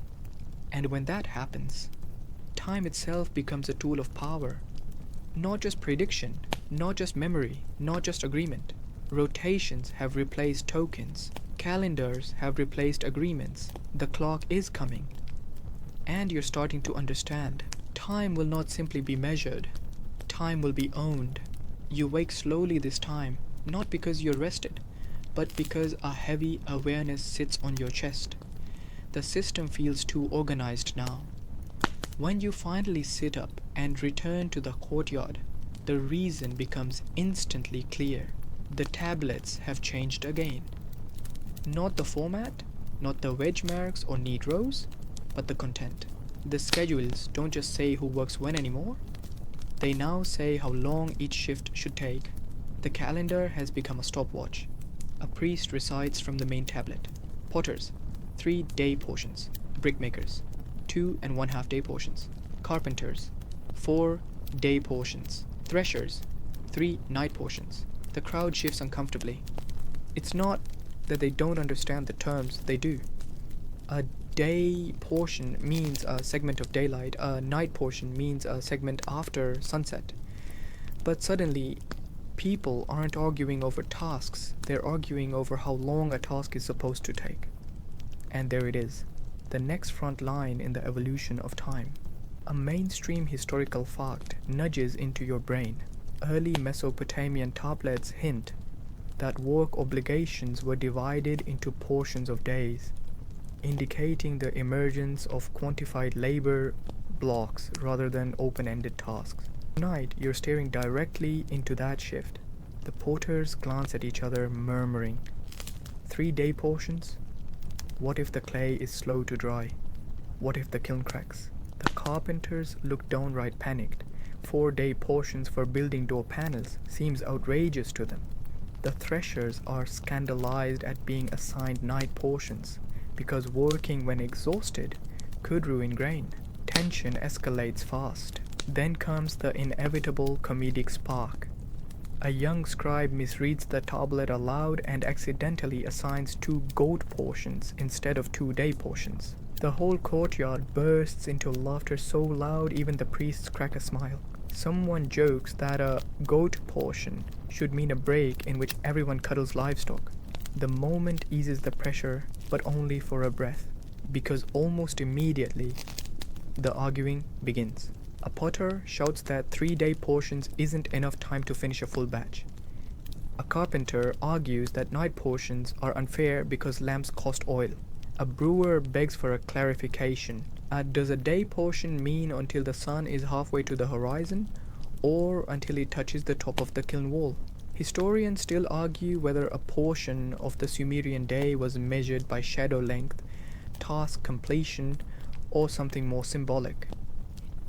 And when that happens, time itself becomes a tool of power. Not just prediction, not just memory, not just agreement. Rotations have replaced tokens. Calendars have replaced agreements. The clock is coming. And you're starting to understand. Time will not simply be measured. Time will be owned. You wake slowly this time, not because you're rested, but because a heavy awareness sits on your chest. The system feels too organized now. When you finally sit up and return to the courtyard, the reason becomes instantly clear. The tablets have changed again. Not the format, not the wedge marks or neat rows, but the content. The schedules don't just say who works when anymore. They now say how long each shift should take. The calendar has become a stopwatch. A priest recites from the main tablet. Potters, 3-day portions. Brickmakers, 2.5 day portions. Carpenters, 4-day portions. Threshers, 3 night portions. The crowd shifts uncomfortably. It's not that they don't understand the terms, they do. A day portion means a segment of daylight. A night portion means a segment after sunset. But suddenly, people aren't arguing over tasks, they're arguing over how long a task is supposed to take. And there it is, the next front line in the evolution of time. A mainstream historical fact nudges into your brain. Early Mesopotamian tablets hint that work obligations were divided into portions of days, indicating the emergence of quantified labor blocks rather than open-ended tasks. Tonight, you're staring directly into that shift. The porters glance at each other, murmuring, 3-day portions? What if the clay is slow to dry? What if the kiln cracks? The carpenters look downright panicked. 4-day portions for building door panels seems outrageous to them. The threshers are scandalized at being assigned night portions, because working when exhausted could ruin grain. Tension escalates fast. Then comes the inevitable comedic spark. A young scribe misreads the tablet aloud and accidentally assigns 2 goat portions instead of 2-day portions. The whole courtyard bursts into laughter so loud even the priests crack a smile. Someone jokes that a goat portion should mean a break in which everyone cuddles livestock. The moment eases the pressure, but only for a breath, because almost immediately the arguing begins. A potter shouts that 3-day portions isn't enough time to finish a full batch. A carpenter argues that night portions are unfair because lamps cost oil. A brewer begs for a clarification. Does a day portion mean until the sun is halfway to the horizon, or until it touches the top of the kiln wall? Historians still argue whether a portion of the Sumerian day was measured by shadow length, task completion, or something more symbolic.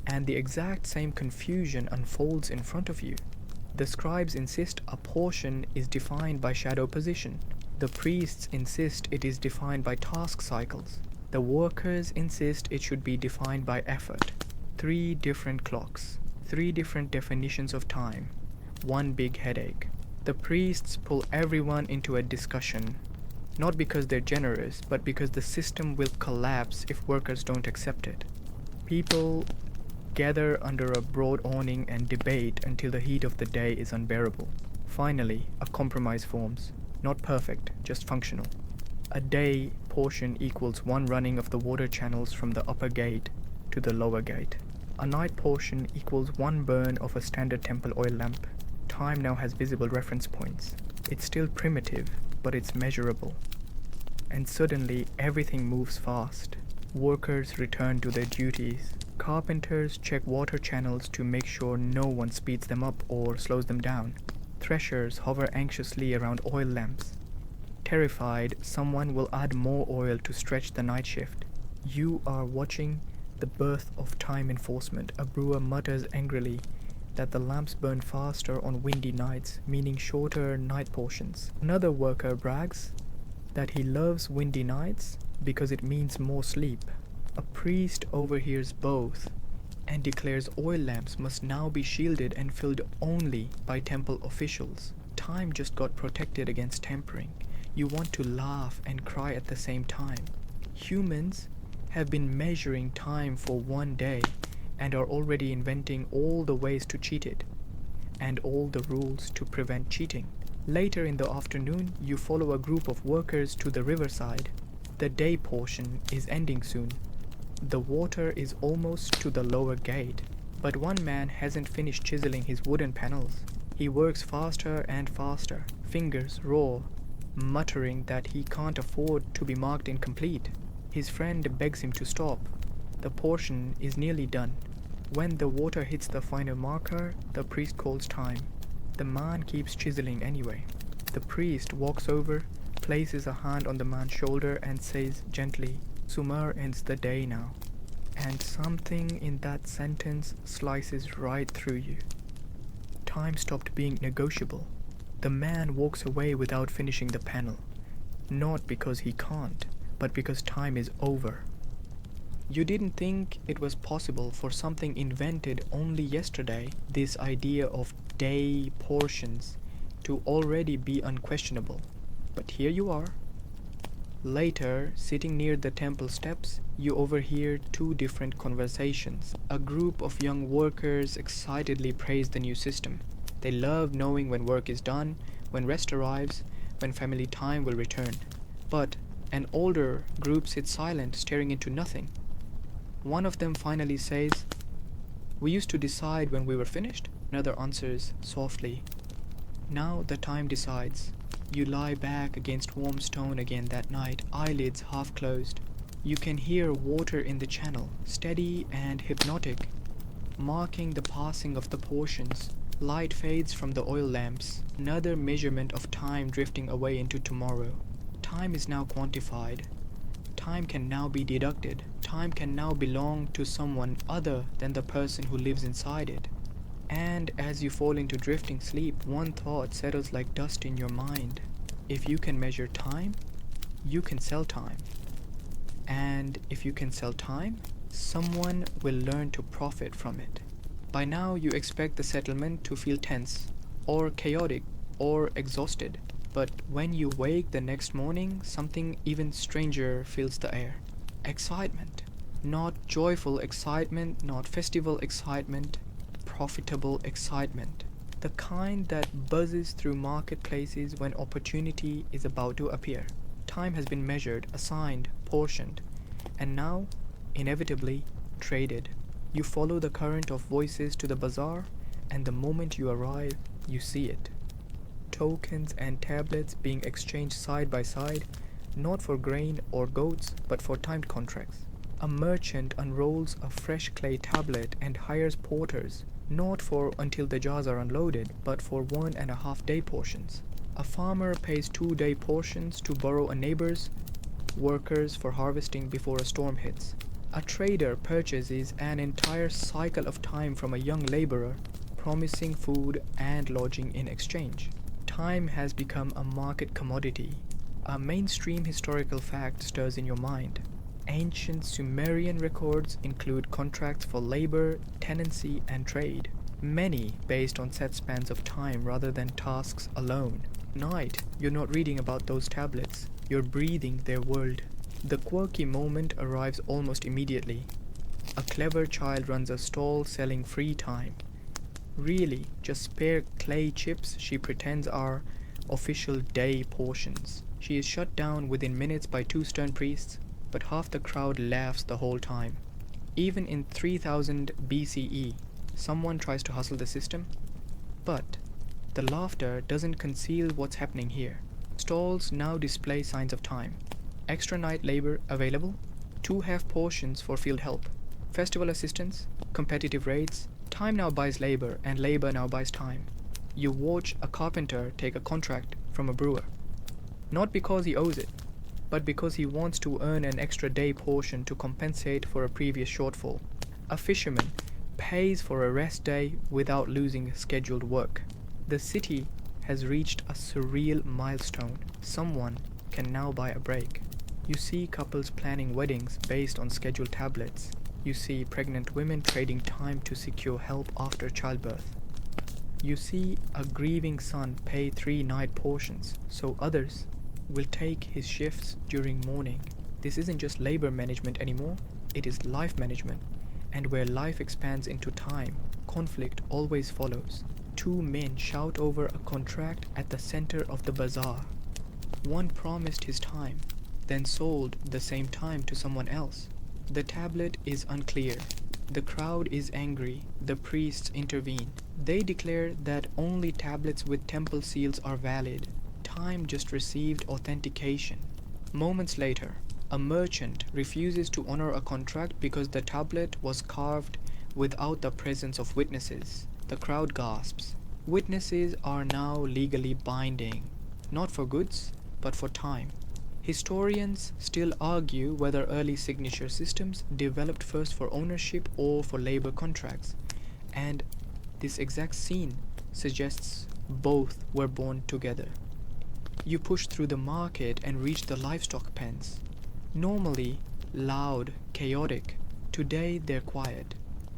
And the exact same confusion unfolds in front of you. The scribes insist a portion is defined by shadow position. The priests insist it is defined by task cycles. The workers insist it should be defined by effort. 3 different clocks, 3 different definitions of time, one big headache. The priests pull everyone into a discussion, not because they're generous, but because the system will collapse if workers don't accept it. People gather under a broad awning and debate until the heat of the day is unbearable. Finally, a compromise forms. Not perfect, just functional. A day portion equals 1 running of the water channels from the upper gate to the lower gate. A night portion equals 1 burn of a standard temple oil lamp. Time now has visible reference points. It's still primitive, but it's measurable. And suddenly everything moves fast. Workers return to their duties. Carpenters check water channels to make sure no one speeds them up or slows them down. Threshers hover anxiously around oil lamps. Terrified, someone will add more oil to stretch the night shift. You are watching the birth of time enforcement. A brewer mutters angrily that the lamps burn faster on windy nights, meaning shorter night portions. Another worker brags that he loves windy nights because it means more sleep. A priest overhears both and declares oil lamps must now be shielded and filled only by temple officials. Time just got protected against tampering. You want to laugh and cry at the same time. Humans have been measuring time for 1 day and are already inventing all the ways to cheat it and all the rules to prevent cheating. Later in the afternoon, you follow a group of workers to the riverside. The day portion is ending soon. The water is almost to the lower gate, but one man hasn't finished chiseling his wooden panels. He works faster and faster, fingers raw, muttering that he can't afford to be marked incomplete. His friend begs him to stop. The portion is nearly done. When the water hits the final marker, the priest calls time. The man keeps chiseling anyway. The priest walks over, places a hand on the man's shoulder and says gently, "Sumer ends the day now." And something in that sentence slices right through you. Time stopped being negotiable. The man walks away without finishing the panel. Not because he can't, but because time is over. You didn't think it was possible for something invented only yesterday, this idea of day portions, to already be unquestionable. But here you are. Later, sitting near the temple steps, you overhear 2 different conversations. A group of young workers excitedly praise the new system. They love knowing when work is done, when rest arrives, when family time will return. But an older group sits silent, staring into nothing. One of them finally says, "We used to decide when we were finished." Another answers softly, "Now the time decides." You lie back against warm stone again that night, eyelids half closed. You can hear water in the channel, steady and hypnotic, marking the passing of the portions. Light fades from the oil lamps, another measurement of time drifting away into tomorrow. Time is now quantified. Time can now be deducted. Time can now belong to someone other than the person who lives inside it. And as you fall into drifting sleep, one thought settles like dust in your mind. If you can measure time, you can sell time. And if you can sell time, someone will learn to profit from it. By now you expect the settlement to feel tense, or chaotic, or exhausted. But when you wake the next morning, something even stranger fills the air. Excitement. Not joyful excitement, not festival excitement, profitable excitement. The kind that buzzes through marketplaces when opportunity is about to appear. Time has been measured, assigned, portioned, and now, inevitably, traded. You follow the current of voices to the bazaar, and the moment you arrive, you see it. Tokens and tablets being exchanged side by side, not for grain or goats, but for timed contracts. A merchant unrolls a fresh clay tablet and hires porters, not for until the jars are unloaded, but for 1.5 day portions. A farmer pays 2 day portions to borrow a neighbor's workers for harvesting before a storm hits. A trader purchases an entire cycle of time from a young laborer, promising food and lodging in exchange. Time has become a market commodity. A mainstream historical fact stirs in your mind. Ancient Sumerian records include contracts for labor, tenancy, and trade, many based on set spans of time rather than tasks alone. Tonight, you're not reading about those tablets, you're breathing their world. The quirky moment arrives almost immediately. A clever child runs a stall selling free time. Really, just spare clay chips she pretends are official day portions. She is shut down within minutes by 2 stern priests, but half the crowd laughs the whole time. Even in 3000 BCE, someone tries to hustle the system, but the laughter doesn't conceal what's happening here. Stalls now display signs of time. Extra night labor available, 2 half portions for field help, festival assistance, competitive rates. Time now buys labor, and labor now buys time. You watch a carpenter take a contract from a brewer, not because he owes it, but because he wants to earn an extra day portion to compensate for a previous shortfall. A fisherman pays for a rest day without losing scheduled work. The city has reached a surreal milestone. Someone can now buy a break. You see couples planning weddings based on scheduled tablets. You see pregnant women trading time to secure help after childbirth. You see a grieving son pay 3 night portions so others will take his shifts during morning. This isn't just labor management anymore, it is life management. And where life expands into time, conflict always follows. 2 men shout over a contract at the center of the bazaar. One promised his time, then sold the same time to someone else. The tablet is unclear. The crowd is angry. The priests intervene. They declare that only tablets with temple seals are valid. Time just received authentication. Moments later, a merchant refuses to honor a contract because the tablet was carved without the presence of witnesses. The crowd gasps. Witnesses are now legally binding, not for goods, but for time. Historians still argue whether early signature systems developed first for ownership or for labor contracts, and this exact scene suggests both were born together. You push through the market and reach the livestock pens. Normally loud, chaotic, today they're quiet,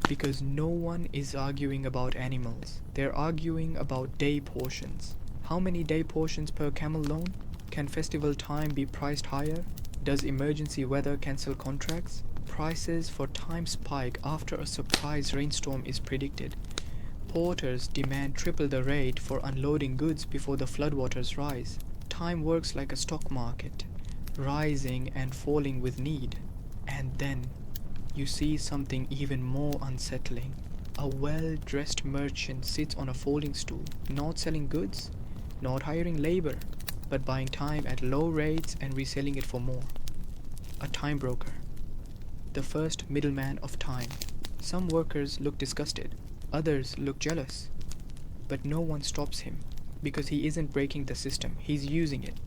because no one is arguing about animals. They're arguing about day portions. How many day portions per camel loan? Can festival time be priced higher? Does emergency weather cancel contracts? Prices for time spike after a surprise rainstorm is predicted. Porters demand triple the rate for unloading goods before the floodwaters rise. Time works like a stock market, rising and falling with need. And then you see something even more unsettling. A well-dressed merchant sits on a folding stool, not selling goods, not hiring labor, but buying time at low rates and reselling it for more. A time broker, the first middleman of time. Some workers look disgusted, others look jealous, but no one stops him because he isn't breaking the system, he's using it.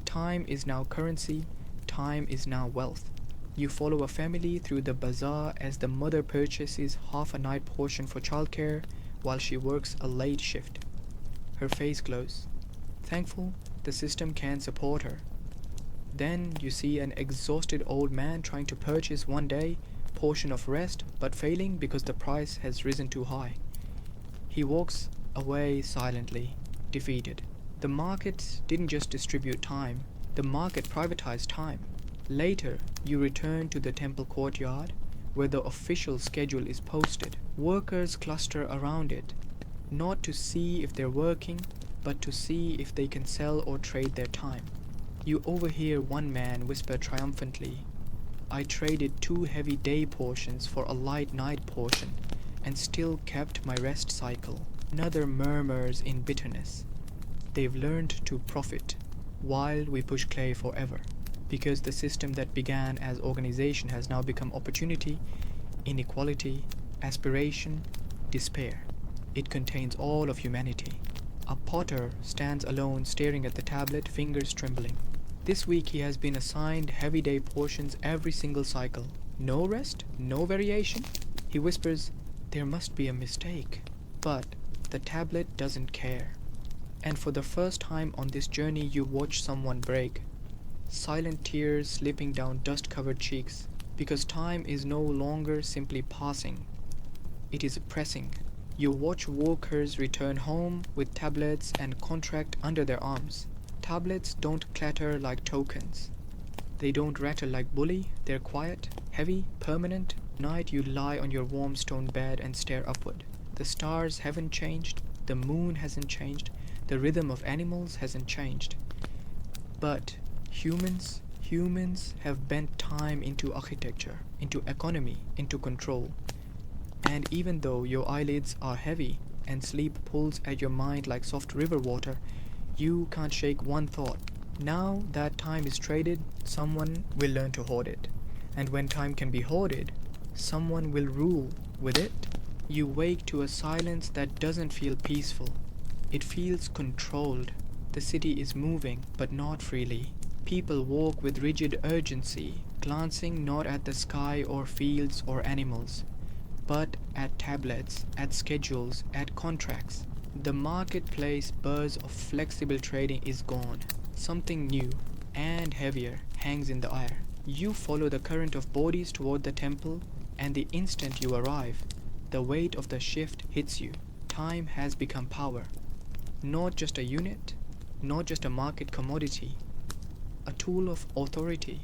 Time is now currency, time is now wealth. You follow a family through the bazaar as the mother purchases half a night portion for childcare while she works a late shift. Her face glows, thankful the system can support her. Then you see an exhausted old man trying to purchase 1 day portion of rest but failing because the price has risen too high. He walks away silently, defeated. The market didn't just distribute time, the market privatized time. Later, you return to the temple courtyard where the official schedule is posted. Workers cluster around it, not to see if they're working, but to see if they can sell or trade their time. You overhear one man whisper triumphantly, "I traded 2 heavy day portions for a light night portion and still kept my rest cycle." Another murmurs in bitterness, "They've learned to profit while we push clay forever." Because the system that began as organization has now become opportunity, inequality, aspiration, despair. It contains all of humanity. A potter stands alone staring at the tablet, fingers trembling. This week he has been assigned heavy day portions every single cycle. No rest, no variation. He whispers, "There must be a mistake." But the tablet doesn't care. And for the first time on this journey you watch someone break. Silent tears slipping down dust-covered cheeks, because time is no longer simply passing. It is pressing. You watch workers return home with tablets and contract under their arms. Tablets don't clatter like tokens. They don't rattle like bully. They're quiet, heavy, permanent. Night you lie on your warm stone bed and stare upward. The stars haven't changed. The moon hasn't changed. The rhythm of animals hasn't changed. But humans have bent time into architecture, into economy, into control. And even though your eyelids are heavy and sleep pulls at your mind like soft river water, you can't shake one thought. Now that time is traded, someone will learn to hoard it. And when time can be hoarded, someone will rule with it. You wake to a silence that doesn't feel peaceful. It feels controlled. The city is moving, but not freely. People walk with rigid urgency, glancing not at the sky or fields or animals, but at tablets, at schedules, at contracts. The marketplace buzz of flexible trading is gone. Something new and heavier hangs in the air. You follow the current of bodies toward the temple, and the instant you arrive, the weight of the shift hits you. Time has become power. Not just a unit, not just a market commodity, a tool of authority.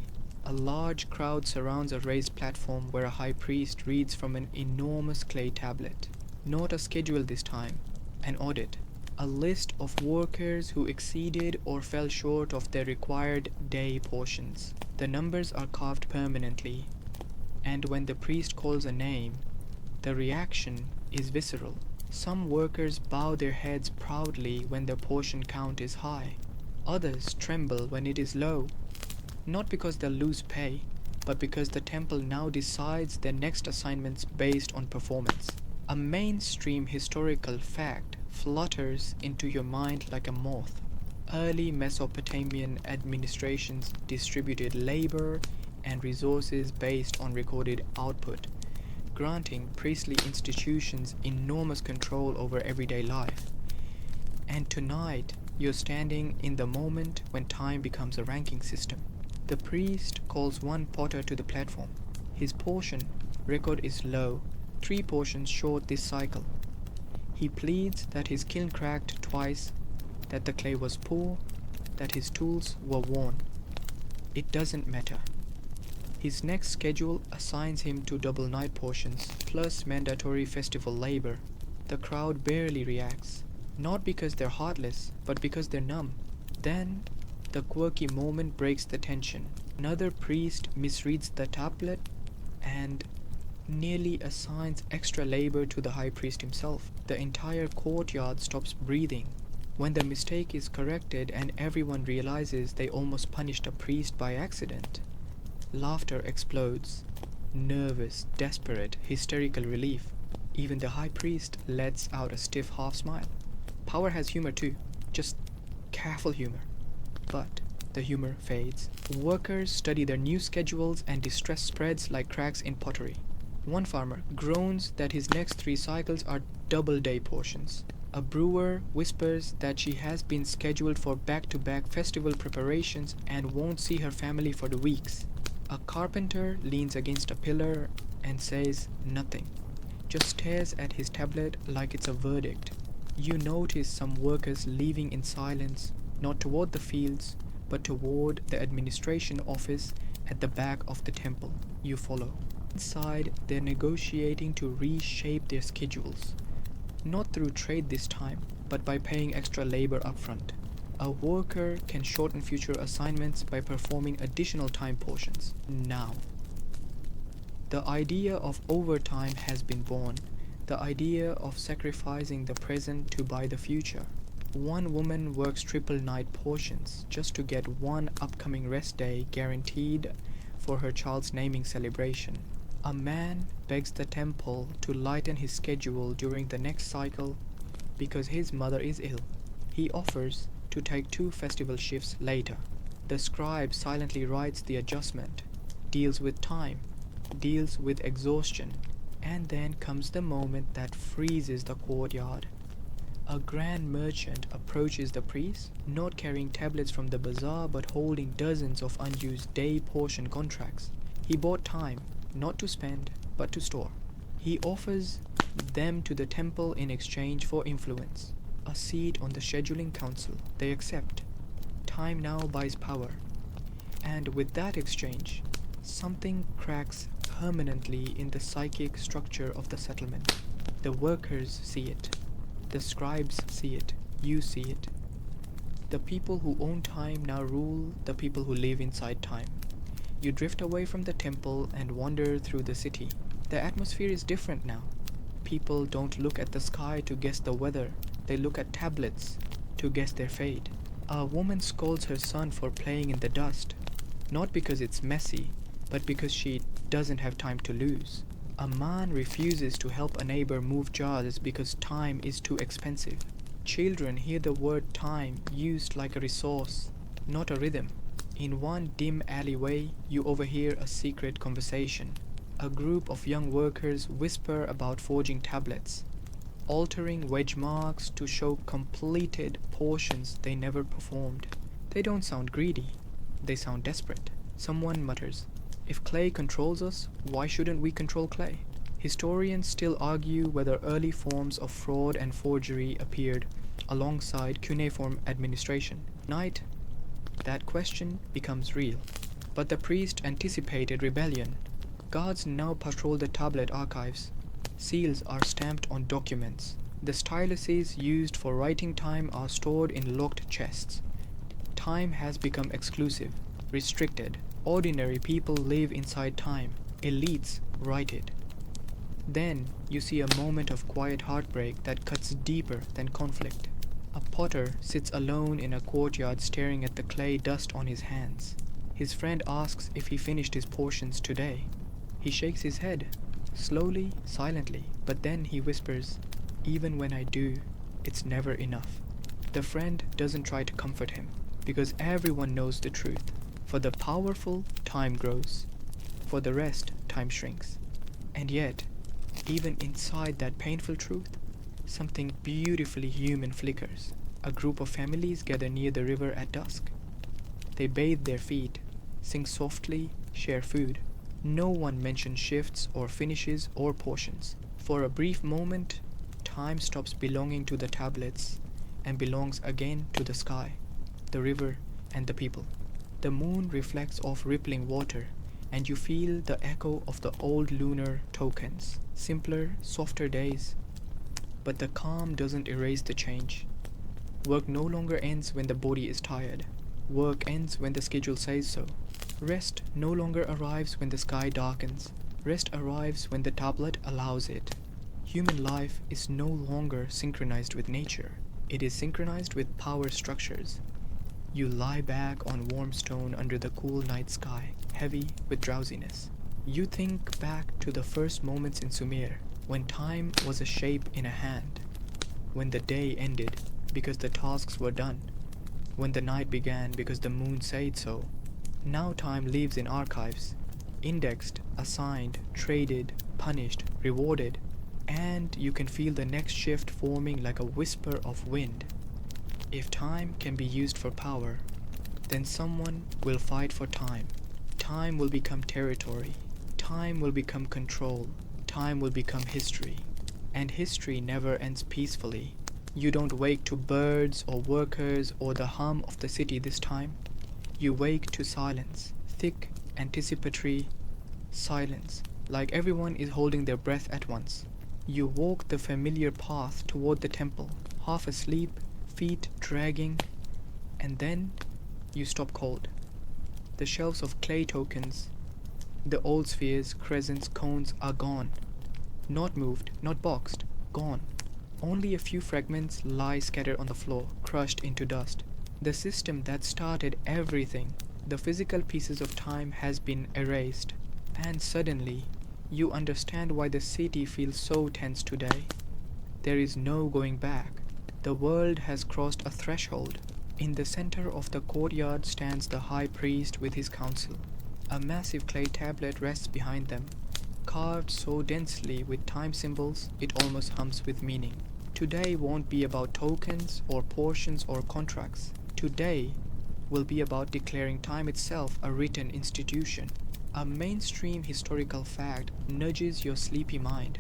A large crowd surrounds a raised platform where a high priest reads from an enormous clay tablet. Not a schedule this time, an audit. A list of workers who exceeded or fell short of their required day portions. The numbers are carved permanently, and when the priest calls a name, the reaction is visceral. Some workers bow their heads proudly when their portion count is high. Others tremble when it is low. Not because they'll lose pay, but because the temple now decides their next assignments based on performance. A mainstream historical fact flutters into your mind like a moth. Early Mesopotamian administrations distributed labor and resources based on recorded output, granting priestly institutions enormous control over everyday life. And tonight, you're standing in the moment when time becomes a ranking system. The priest calls one potter to the platform. His portion record is low, 3 portions short this cycle. He pleads that his kiln cracked twice, that the clay was poor, that his tools were worn. It doesn't matter. His next schedule assigns him to double night portions, plus mandatory festival labor. The crowd barely reacts, not because they're heartless, but because they're numb. Then, the quirky moment breaks the tension. Another priest misreads the tablet and nearly assigns extra labor to the high priest himself. The entire courtyard stops breathing. When the mistake is corrected and everyone realizes they almost punished a priest by accident, laughter explodes. Nervous, desperate, hysterical relief. Even the high priest lets out a stiff half smile. Power has humor too, just careful humor. But the humor fades. Workers study their new schedules and distress spreads like cracks in pottery. One farmer groans that his next 3 cycles are double day portions. A brewer whispers that she has been scheduled for back-to-back festival preparations and won't see her family for the weeks. A carpenter leans against a pillar and says nothing, just stares at his tablet like it's a verdict. You notice some workers leaving in silence, not toward the fields, but toward the administration office at the back of the temple. You follow. Inside, they're negotiating to reshape their schedules, not through trade this time, but by paying extra labor upfront. A worker can shorten future assignments by performing additional time portions now. The idea of overtime has been born, the idea of sacrificing the present to buy the future. One woman works triple night portions just to get one upcoming rest day guaranteed for her child's naming celebration. A man begs the temple to lighten his schedule during the next cycle because his mother is ill. He offers to take 2 festival shifts later. The scribe silently writes the adjustment, deals with time, deals with exhaustion, and then comes the moment that freezes the courtyard. A grand merchant approaches the priest, not carrying tablets from the bazaar but holding dozens of unused day portion contracts. He bought time, not to spend, but to store. He offers them to the temple in exchange for influence. A seat on the scheduling council. They accept. Time now buys power. And with that exchange, something cracks permanently in the psychic structure of the settlement. The workers see it. The scribes see it. You see it. The people who own time now rule the people who live inside time. You drift away from the temple and wander through the city. The atmosphere is different now. People don't look at the sky to guess the weather. They look at tablets to guess their fate. A woman scolds her son for playing in the dust, not because it's messy, but because she doesn't have time to lose. A man refuses to help a neighbor move jars because time is too expensive. Children hear the word time used like a resource, not a rhythm. In one dim alleyway, you overhear a secret conversation. A group of young workers whisper about forging tablets, altering wedge marks to show completed portions they never performed. They don't sound greedy, they sound desperate. Someone mutters, "If clay controls us, why shouldn't we control clay?" Historians still argue whether early forms of fraud and forgery appeared alongside cuneiform administration. Night, that question becomes real. But the priest anticipated rebellion. Guards now patrol the tablet archives. Seals are stamped on documents. The styluses used for writing time are stored in locked chests. Time has become exclusive, restricted. Ordinary people live inside time. Elites write it. Then you see a moment of quiet heartbreak that cuts deeper than conflict. A potter sits alone in a courtyard staring at the clay dust on his hands. His friend asks if he finished his portions today. He shakes his head, slowly, silently, but then he whispers, "Even when I do, it's never enough." The friend doesn't try to comfort him, because everyone knows the truth. For the powerful, time grows. For the rest, time shrinks. And yet, even inside that painful truth, something beautifully human flickers. A group of families gather near the river at dusk. They bathe their feet, sing softly, share food. No one mentions shifts or finishes or portions. For a brief moment, time stops belonging to the tablets and belongs again to the sky, the river, and the people. The moon reflects off rippling water, and you feel the echo of the old lunar tokens. Simpler, softer days. But the calm doesn't erase the change. Work no longer ends when the body is tired. Work ends when the schedule says so. Rest no longer arrives when the sky darkens. Rest arrives when the tablet allows it. Human life is no longer synchronized with nature. It is synchronized with power structures. You lie back on warm stone under the cool night sky, heavy with drowsiness. You think back to the first moments in Sumer, when time was a shape in a hand, when the day ended because the tasks were done, when the night began because the moon said so. Now time lives in archives, indexed, assigned, traded, punished, rewarded, and you can feel the next shift forming like a whisper of wind. If time can be used for power, then someone will fight for time. Time will become territory. Time will become control. Time will become history. And history never ends peacefully. You don't wake to birds or workers or the hum of the city this time. You wake to silence, thick, anticipatory silence, like everyone is holding their breath at once. You walk the familiar path toward the temple, half asleep, feet dragging, and then you stop cold. The shelves of clay tokens, the old spheres, crescents, cones are gone. Not moved, not boxed, gone. Only a few fragments lie scattered on the floor, crushed into dust. The system that started everything, the physical pieces of time, has been erased. And suddenly, You understand why the city feels so tense today. There is no going back. The world has crossed a threshold. In the center of the courtyard stands the high priest with his council. A massive clay tablet rests behind them, carved so densely with time symbols it almost hums with meaning. Today won't be about tokens or portions or contracts. Today will be about declaring time itself a written institution. A mainstream historical fact nudges your sleepy mind.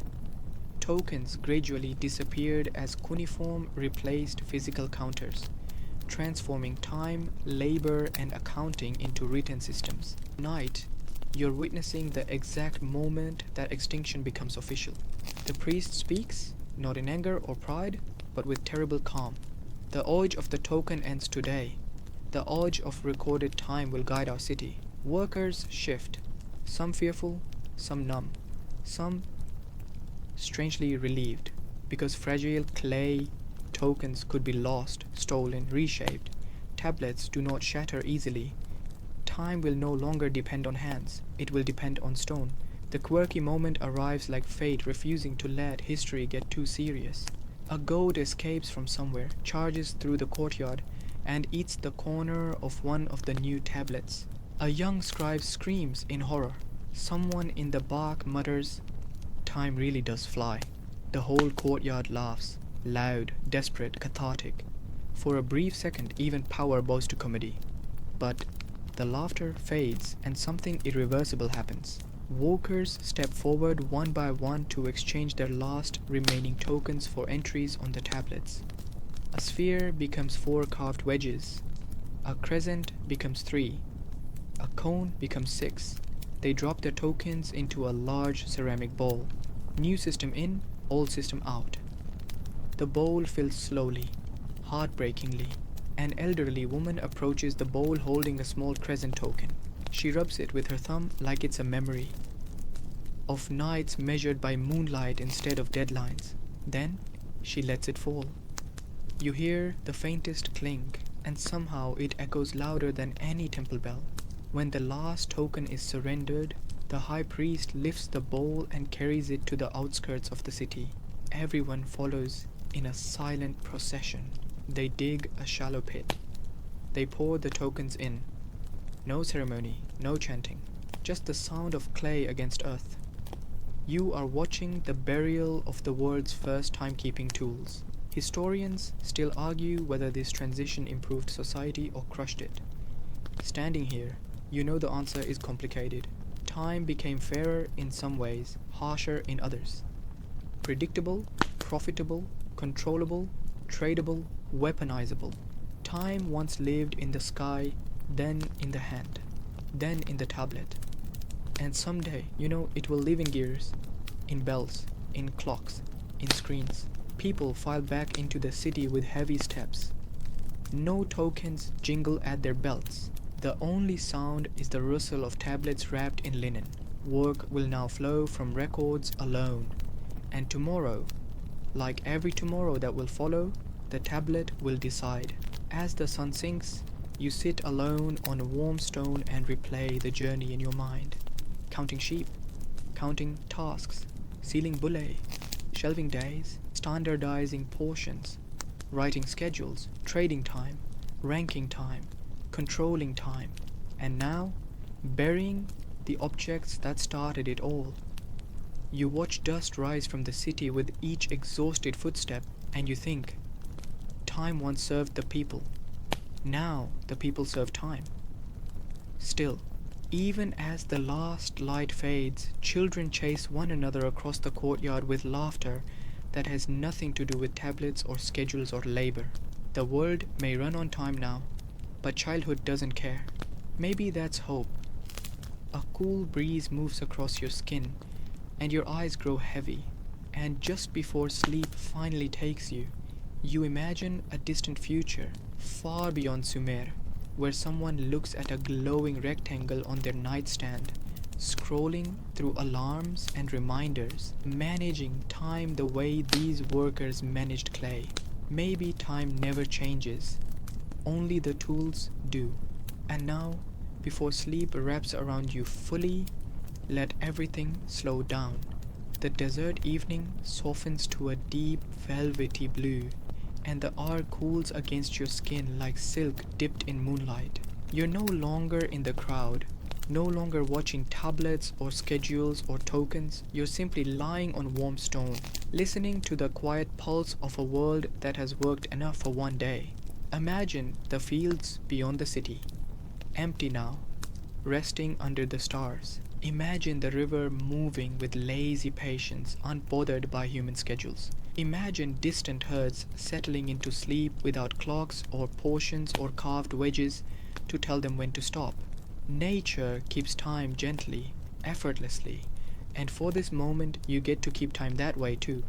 Tokens gradually disappeared as cuneiform replaced physical counters, transforming time, labor, and accounting into written systems. Tonight, you're witnessing the exact moment that extinction becomes official. The priest speaks, not in anger or pride, but with terrible calm. The age of the token ends today. The age of recorded time will guide our city. Workers shift, some fearful, some numb, some strangely relieved, because fragile clay tokens could be lost, stolen, reshaped. Tablets do not shatter easily. Time will no longer depend on hands, it will depend on stone. The quirky moment arrives like fate refusing to let history get too serious. A goat escapes from somewhere, charges through the courtyard, and eats the corner of one of the new tablets. A young scribe screams in horror. Someone in the back mutters, "Time really does fly." The whole courtyard laughs, loud, desperate, cathartic. For a brief second, even power bows to comedy. But the laughter fades and something irreversible happens. Workers step forward one by one to exchange their last remaining tokens for entries on the tablets. A sphere becomes 4 carved wedges. A crescent becomes 3. A cone becomes 6. They drop their tokens into a large ceramic bowl. New system in, old system out. The bowl fills slowly, heartbreakingly. An elderly woman approaches the bowl holding a small crescent token. She rubs it with her thumb like it's a memory of nights measured by moonlight instead of deadlines. Then she lets it fall. You hear the faintest clink, and somehow it echoes louder than any temple bell. When the last token is surrendered, the high priest lifts the bowl and carries it to the outskirts of the city. Everyone follows in a silent procession. They dig a shallow pit. They pour the tokens in. No ceremony, no chanting, just the sound of clay against earth. You are watching the burial of the world's first timekeeping tools. Historians still argue whether this transition improved society or crushed it. Standing here, you know the answer is complicated. Time became fairer in some ways, harsher in others. Predictable, profitable, controllable, tradable, weaponizable. Time once lived in the sky, then in the hand, then in the tablet. And someday, it will live in gears, in bells, in clocks, in screens. People file back into the city with heavy steps. No tokens jingle at their belts. The only sound is the rustle of tablets wrapped in linen. Work will now flow from records alone. And tomorrow, like every tomorrow that will follow, the tablet will decide. As the sun sinks, you sit alone on a warm stone and replay the journey in your mind. Counting sheep, counting tasks, sealing bulle, shelving days, standardizing portions, writing schedules, trading time, ranking time, controlling time, and now burying the objects that started it all. You watch dust rise from the city with each exhausted footstep, and you think, time once served the people. Now the people serve time. Still, even as the last light fades, children chase one another across the courtyard with laughter that has nothing to do with tablets or schedules or labor. The world may run on time now, but childhood doesn't care. Maybe that's hope. A cool breeze moves across your skin, and your eyes grow heavy, and just before sleep finally takes you, you imagine a distant future, far beyond Sumer, where someone looks at a glowing rectangle on their nightstand, scrolling through alarms and reminders, managing time the way these workers managed clay. Maybe time never changes, only the tools do. And now, before sleep wraps around you fully, Let everything slow down. The desert evening softens to a deep velvety blue, and the air cools against your skin like silk dipped in moonlight. You're no longer in the crowd, no longer watching tablets or schedules or tokens. You're simply lying on warm stone, listening to the quiet pulse of a world that has worked enough for one day. Imagine the fields beyond the city, empty now, resting under the stars. Imagine the river moving with lazy patience, unbothered by human schedules. Imagine distant herds settling into sleep without clocks or portions or carved wedges to tell them when to stop. Nature keeps time gently, effortlessly, and for this moment you get to keep time that way too.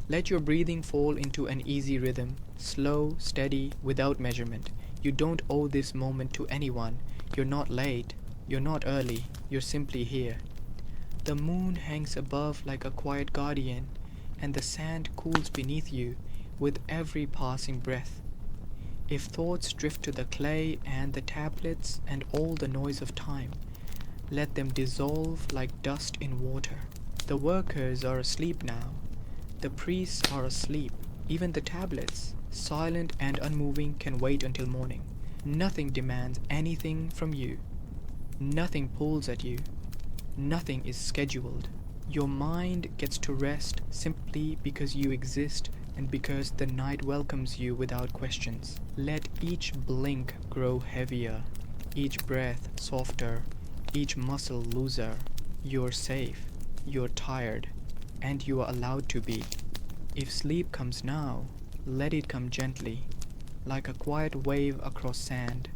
Let your breathing fall into an easy rhythm, slow, steady, without measurement. You don't owe this moment to anyone. You're not late. You're not early. You're simply here. The moon hangs above like a quiet guardian, and the sand cools beneath you with every passing breath. If thoughts drift to the clay and the tablets and all the noise of time, let them dissolve like dust in water. The workers are asleep now. The priests are asleep. Even the tablets, silent and unmoving, can wait until morning. Nothing demands anything from you. Nothing pulls at you. Nothing is scheduled. Your mind gets to rest simply because you exist and because the night welcomes you without questions. Let each blink grow heavier, each breath softer, each muscle looser. You're safe, you're tired, and you are allowed to be. If sleep comes now, let it come gently, like a quiet wave across sand.